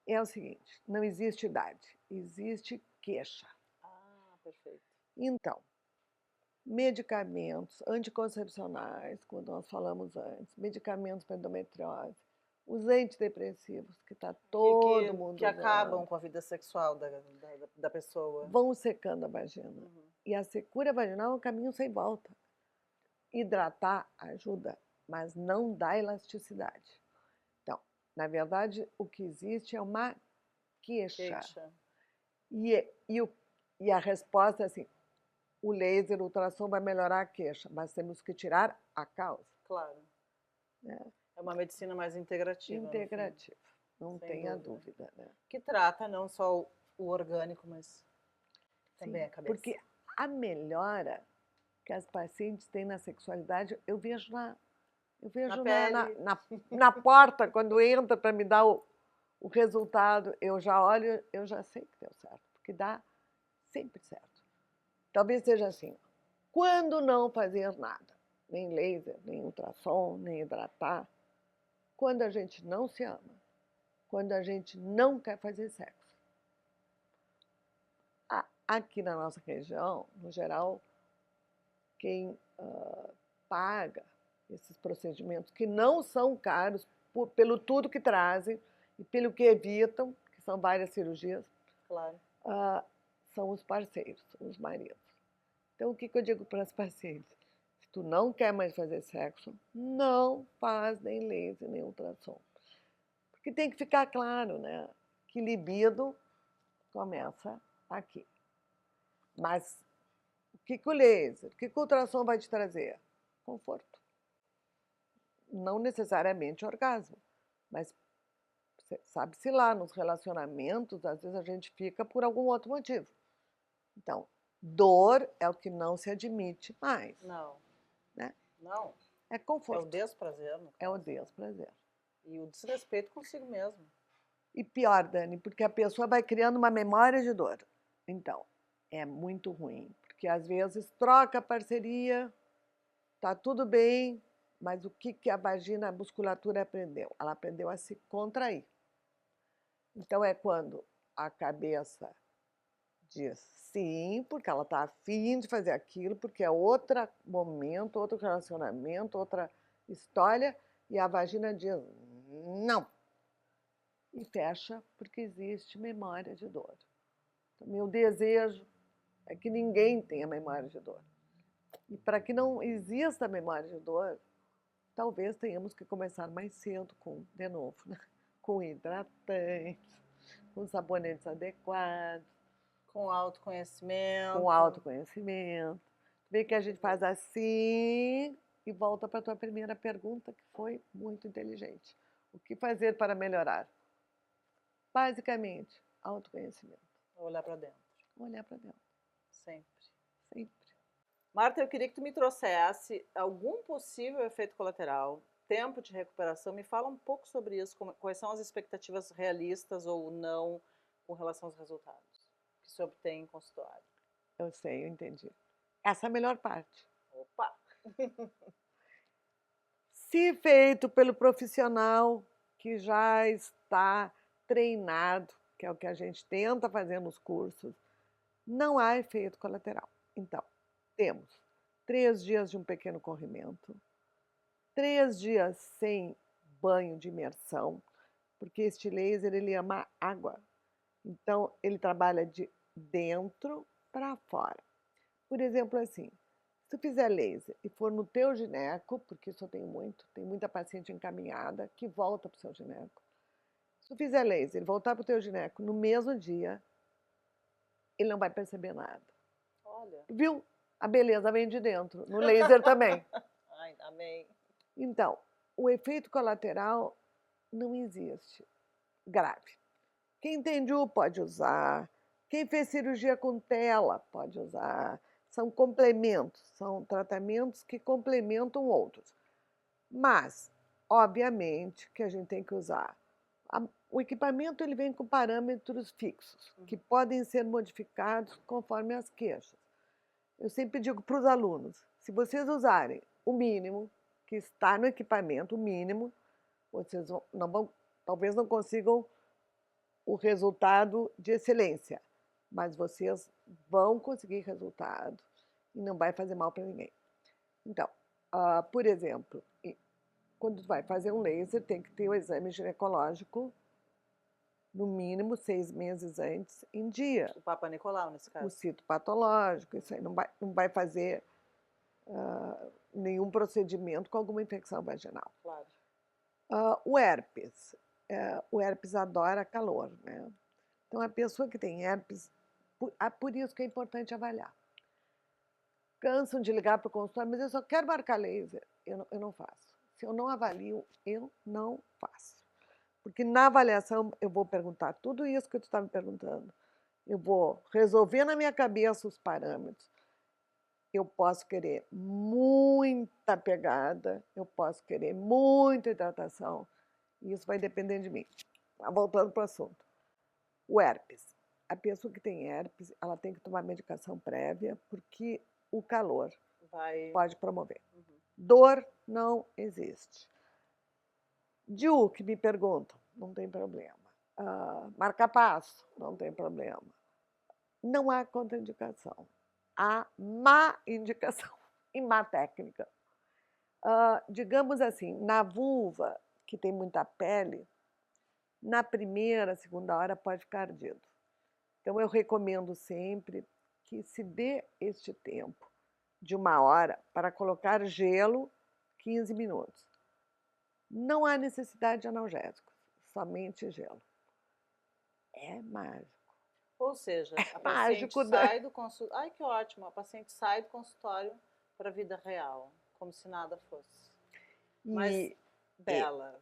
É o seguinte, não existe idade, existe queixa. Ah, perfeito. Então, medicamentos anticoncepcionais, como nós falamos antes, medicamentos para endometriose, os antidepressivos, que está todo mundo que acabam com a vida sexual da pessoa. Vão secando a vagina. E a secura vaginal é um caminho sem volta. Hidratar ajuda, mas não dá elasticidade. Então, na verdade, o que existe é uma queixa. E a resposta é assim, o laser, o ultrassom vai melhorar a queixa, mas temos que tirar a causa. Claro. É uma medicina mais integrativa. Integrativa, não tenha dúvida. Né? Que trata não só o orgânico, mas também a cabeça. Porque a melhora que as pacientes têm na sexualidade, eu vejo na porta, quando entra para me dar o resultado, eu já olho, eu já sei que deu certo, porque dá sempre certo. Talvez seja assim, quando não fazer nada, nem laser, nem ultrassom, nem hidratar, quando a gente não se ama, quando a gente não quer fazer sexo. Aqui na nossa região, no geral, quem paga esses procedimentos, que não são caros, pelo tudo que trazem e pelo que evitam, que são várias cirurgias, claro. São os parceiros, os maridos. Então, o que eu digo para as pacientes? Se tu não quer mais fazer sexo, não faz nem laser, nem ultrassom. Porque tem que ficar claro, né? Que libido Começa aqui. Mas o que o laser, o que o ultrassom vai te trazer? Conforto. Não necessariamente orgasmo, mas sabe-se lá, nos relacionamentos, às vezes a gente fica por algum outro motivo. Então, dor é o que não se admite mais. Não. Né? Não. É conforto. É o desprazer, no caso. É o desprazer. E o desrespeito consigo mesmo. E pior, Dani, porque a pessoa vai criando uma memória de dor. Então, é muito ruim, porque às vezes troca a parceria, tá tudo bem, mas o que a vagina, a musculatura aprendeu? Ela aprendeu a se contrair. Então, é quando a cabeça diz sim, porque ela está afim de fazer aquilo, porque é outro momento, outro relacionamento, outra história, e a vagina diz não. E fecha porque existe memória de dor. Então, meu desejo é que ninguém tenha memória de dor. E para que não exista memória de dor, talvez tenhamos que começar mais cedo de novo, né? Com hidratantes, com sabonetes adequados, com autoconhecimento. Com autoconhecimento. Vê que a gente faz assim e volta para a tua primeira pergunta, que foi muito inteligente. O que fazer para melhorar? Basicamente, autoconhecimento. Olhar para dentro. Olhar para dentro. Sempre. Sempre. Marta, eu queria que tu me trouxesse algum possível efeito colateral, tempo de recuperação. Me fala um pouco sobre isso, quais são as expectativas realistas ou não com relação aos resultados que se obtém em consultório. Eu sei, eu entendi. Essa é a melhor parte. Opa! Se feito pelo profissional que já está treinado, que é o que a gente tenta fazer nos cursos, não há efeito colateral. Então, temos 3 dias de um pequeno corrimento, 3 dias sem banho de imersão, porque este laser ele ama água. Então, ele trabalha de dentro para fora. Por exemplo, assim, se tu fizer laser e for no teu gineco, porque isso eu tenho tem muita paciente encaminhada que volta para o seu gineco. Se tu fizer laser e voltar para o teu gineco no mesmo dia, ele não vai perceber nada. Olha. Viu? A beleza vem de dentro, no laser também. Ai, amei. Então, o efeito colateral não existe. Grave. Quem tem DIU pode usar, quem fez cirurgia com tela pode usar. São complementos, são tratamentos que complementam outros. Mas, obviamente, que a gente tem que usar. O equipamento ele vem com parâmetros fixos, que podem ser modificados conforme as queixas. Eu sempre digo para os alunos, se vocês usarem o mínimo que está no equipamento, o mínimo, vocês talvez não consigam o resultado de excelência, mas vocês vão conseguir resultado e não vai fazer mal para ninguém. Então, por exemplo, quando tu vai fazer um laser, tem que ter o exame ginecológico no mínimo 6 meses antes em dia. O Papa Nicolau, nesse caso. O citopatológico, isso aí não vai fazer nenhum procedimento com alguma infecção vaginal. Claro. O herpes adora calor, né? Então, a pessoa que tem herpes, por isso que é importante avaliar. Cansam de ligar para o consultório, mas eu só quero marcar laser. Eu não faço. Se eu não avalio, eu não faço. Porque na avaliação eu vou perguntar tudo isso que tu está me perguntando. Eu vou resolver na minha cabeça os parâmetros. Eu posso querer muita pegada, eu posso querer muita hidratação. E isso vai depender de mim. Voltando para o assunto. O herpes. A pessoa que tem herpes, ela tem que tomar medicação prévia, porque o calor pode promover. Uhum. Dor não existe. DIU, que me perguntam, não tem problema. Marca-passo, não tem problema. Não há contraindicação. Há má indicação e má técnica. Digamos assim, na vulva, que tem muita pele, na primeira, segunda hora pode ficar ardido. Então, eu recomendo sempre que se dê este tempo de 1 hora para colocar gelo 15 minutos. Não há necessidade de analgésicos, somente gelo. É mágico. Ou seja, a paciente Mágico, né? sai do consultório. Ai, que ótimo! A paciente sai do consultório para a vida real, como se nada fosse. Mas, E, Bela,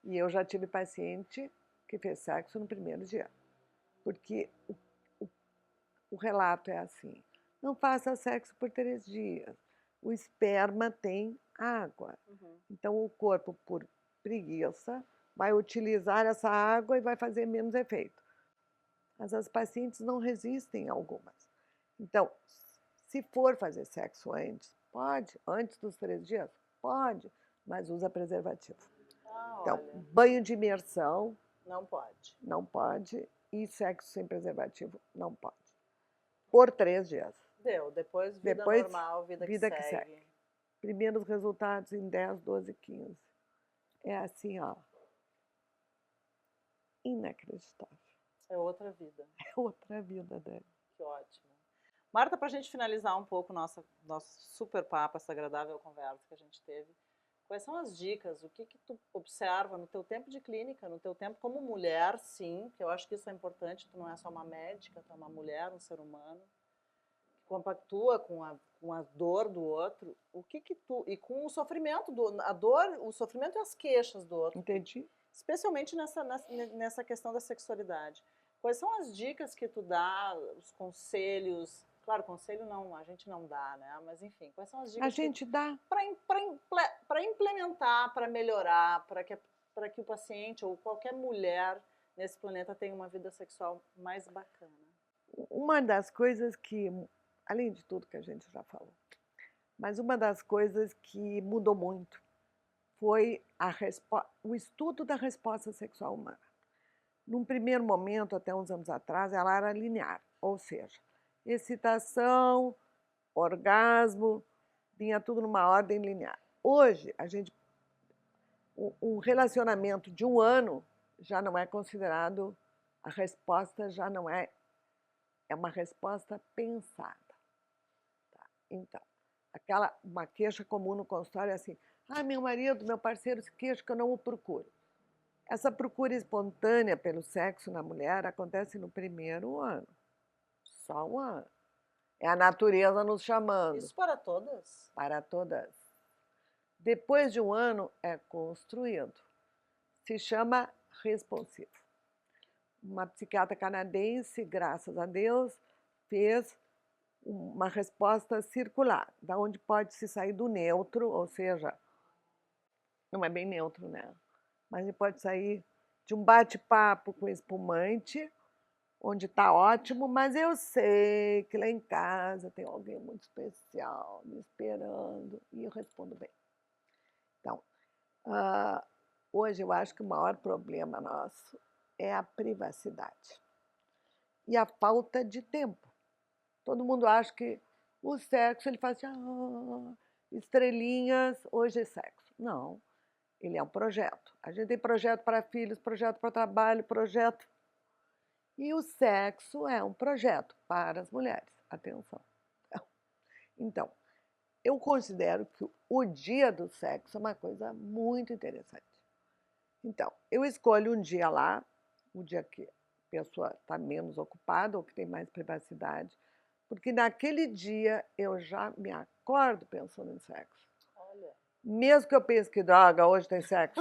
e eu já tive paciente que fez sexo no primeiro dia. Porque o relato é assim: não faça sexo por 3 dias. O esperma tem água. Então, o corpo, por preguiça, vai utilizar essa água e vai fazer menos efeito. Mas as pacientes não resistem a algumas. Então, se for fazer sexo antes, pode. Antes dos 3 dias, pode. Mas usa preservativo. Então, olha, banho de imersão, não pode. não pode. E sexo sem preservativo, não pode. Por 3 dias. Deu. Depois, vida Depois, normal, vida vida que que segue. segue. Primeiros resultados em 10, 12, 15. É assim, ó. Inacreditável. É outra vida. É outra vida, Dani. Que ótimo. Marta, para a gente finalizar um pouco nosso super papo, essa agradável conversa que a gente teve, quais são as dicas? O que tu observa no teu tempo de clínica, no teu tempo como mulher, sim, que eu acho que isso é importante, tu não é só uma médica, tu é uma mulher, um ser humano, que compactua com a dor do outro, e com o sofrimento, a dor, o sofrimento e as queixas do outro. Entendi. Especialmente nessa questão da sexualidade. Quais são as dicas que tu dá, os conselhos? Claro, conselho não, a gente não dá, né? Mas enfim, quais são as dicas A gente dá. para implementar, para melhorar, para que o paciente ou qualquer mulher nesse planeta tenha uma vida sexual mais bacana? Uma das coisas que, além de tudo que a gente já falou, mas uma das coisas que mudou muito foi o estudo da resposta sexual humana. Num primeiro momento, até uns anos atrás, ela era linear, ou seja, excitação, orgasmo, vinha tudo numa ordem linear. Hoje, um relacionamento de 1 ano já não é considerado, a resposta já não é uma resposta pensada. Tá? Então, uma queixa comum no consultório é assim: meu marido, meu parceiro se queixa que eu não o procuro. Essa procura espontânea pelo sexo na mulher acontece no primeiro ano. Só 1 ano. É a natureza nos chamando. Isso para todas? Para todas. Depois de 1 ano, é construído. Se chama responsivo. Uma psiquiatra canadense, graças a Deus, fez uma resposta circular, da onde pode se sair do neutro, ou seja, não é bem neutro, né? Mas ele pode sair de um bate-papo com espumante, onde está ótimo, mas eu sei que lá em casa tem alguém muito especial me esperando, e eu respondo bem. Então, hoje eu acho que o maior problema nosso é a privacidade e a falta de tempo. Todo mundo acha que o sexo, ele faz assim, estrelinhas, hoje é sexo. Não, ele é um projeto. A gente tem projeto para filhos, projeto para trabalho, projeto. E o sexo é um projeto para as mulheres. Atenção. Então, eu considero que o dia do sexo é uma coisa muito interessante. Então, eu escolho um dia lá, um dia que a pessoa está menos ocupada ou que tem mais privacidade, porque naquele dia eu já me acordo pensando em sexo. Olha. Mesmo que eu pense que droga, hoje tem sexo,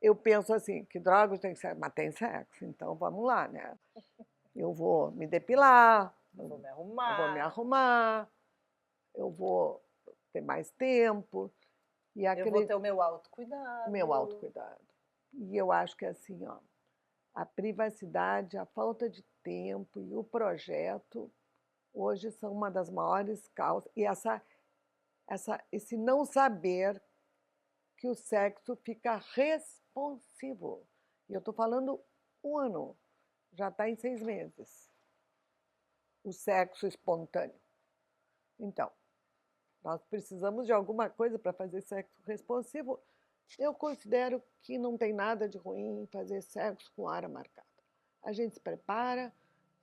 eu penso assim, que droga hoje tem sexo, mas tem sexo, então vamos lá, né? Eu vou me depilar, eu vou me arrumar, eu vou ter mais tempo. Eu vou ter o meu autocuidado. Meu autocuidado. E eu acho que assim, a privacidade, a falta de tempo e o projeto hoje são uma das maiores causas. E esse não saber que o sexo fica responsivo. E eu estou falando 1 ano, já está em 6 meses. O sexo espontâneo. Então, nós precisamos de alguma coisa para fazer sexo responsivo. Eu considero que não tem nada de ruim em fazer sexo com hora marcada. A gente se prepara,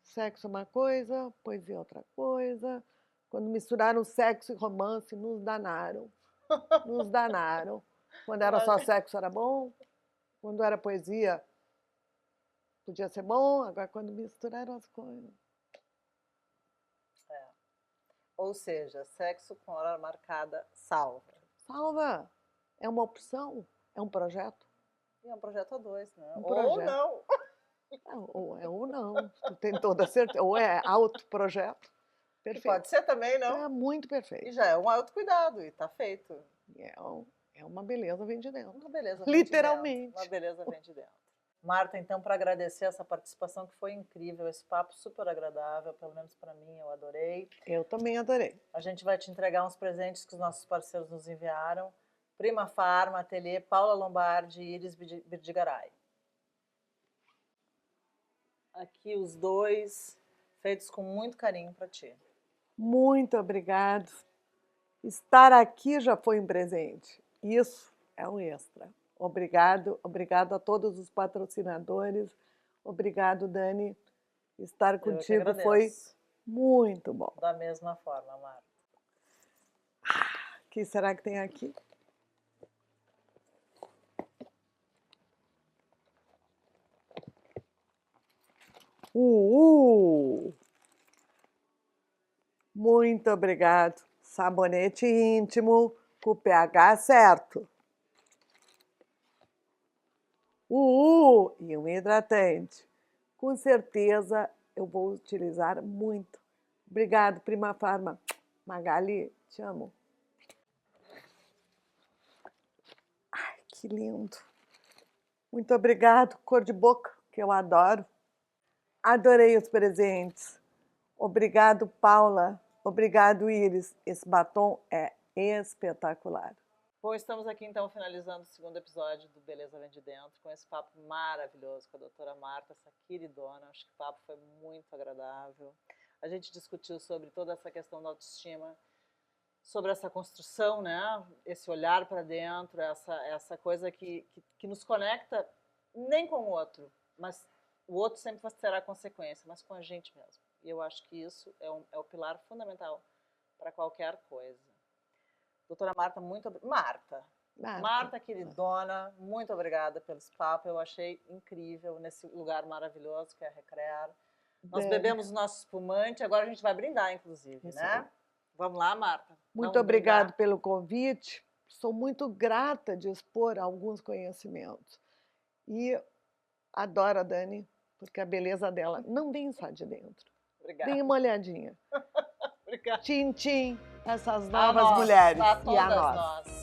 sexo é uma coisa, poesia é outra coisa. Quando misturaram sexo e romance, nos danaram. Nos danaram. Quando era só sexo era bom, quando era poesia podia ser bom, agora quando misturaram as coisas. Ou seja, sexo com hora marcada salva. Salva! É uma opção, é um projeto. E é um projeto a dois, né? Um Ou projeto. não. Ou é ou não, tu tem toda a certeza. Ou é autoprojeto. Que Perfeito. pode ser também, não? É muito perfeito. E já é um autocuidado, e tá feito. É uma beleza vem de dentro. Uma beleza Literalmente. vem de dentro. Uma beleza vem de dentro. Marta, então, para agradecer essa participação, que foi incrível, esse papo super agradável, pelo menos para mim, eu adorei. Eu também adorei. A gente vai te entregar uns presentes que os nossos parceiros nos enviaram. Prima Farma, Ateliê, Paula Lombardi e Iris Birdigaray. Aqui os dois, feitos com muito carinho para ti. Muito obrigado. Estar aqui já foi um presente. Isso é um extra. Obrigado a todos os patrocinadores. Obrigado, Dani. Estar contigo foi muito bom. Da mesma forma, Marta. O que será que tem aqui? Muito obrigado. Sabonete íntimo com o pH certo. E um hidratante. Com certeza eu vou utilizar muito. Obrigado, Prima Farma. Magali, te amo. Ai, que lindo. Muito obrigado, cor de boca, que eu adoro. Adorei os presentes. Obrigado, Paula. Obrigado, Iris. Esse batom é espetacular. Bom, estamos aqui então finalizando o segundo episódio do Beleza Vem de Dentro, com esse papo maravilhoso com a doutora Marta, essa queridona. Acho que o papo foi muito agradável. A gente discutiu sobre toda essa questão da autoestima, sobre essa construção, né? Esse olhar para dentro, essa coisa que nos conecta nem com o outro, mas o outro sempre será consequência, mas com a gente mesmo. E eu acho que isso é o pilar fundamental para qualquer coisa. Doutora Marta, Marta, queridona, muito obrigada pelo papo. Eu achei incrível nesse lugar maravilhoso que é a Recrear. Nós bebemos o nosso espumante, agora a gente vai brindar, inclusive, isso, né? Vamos lá, Marta? Muito obrigada pelo convite. Sou muito grata de expor alguns conhecimentos. E adoro a Dani, porque a beleza dela não vem só de dentro. Obrigada. Dê uma olhadinha. Obrigada. Tchim, tchim, essas novas mulheres. A todas nós.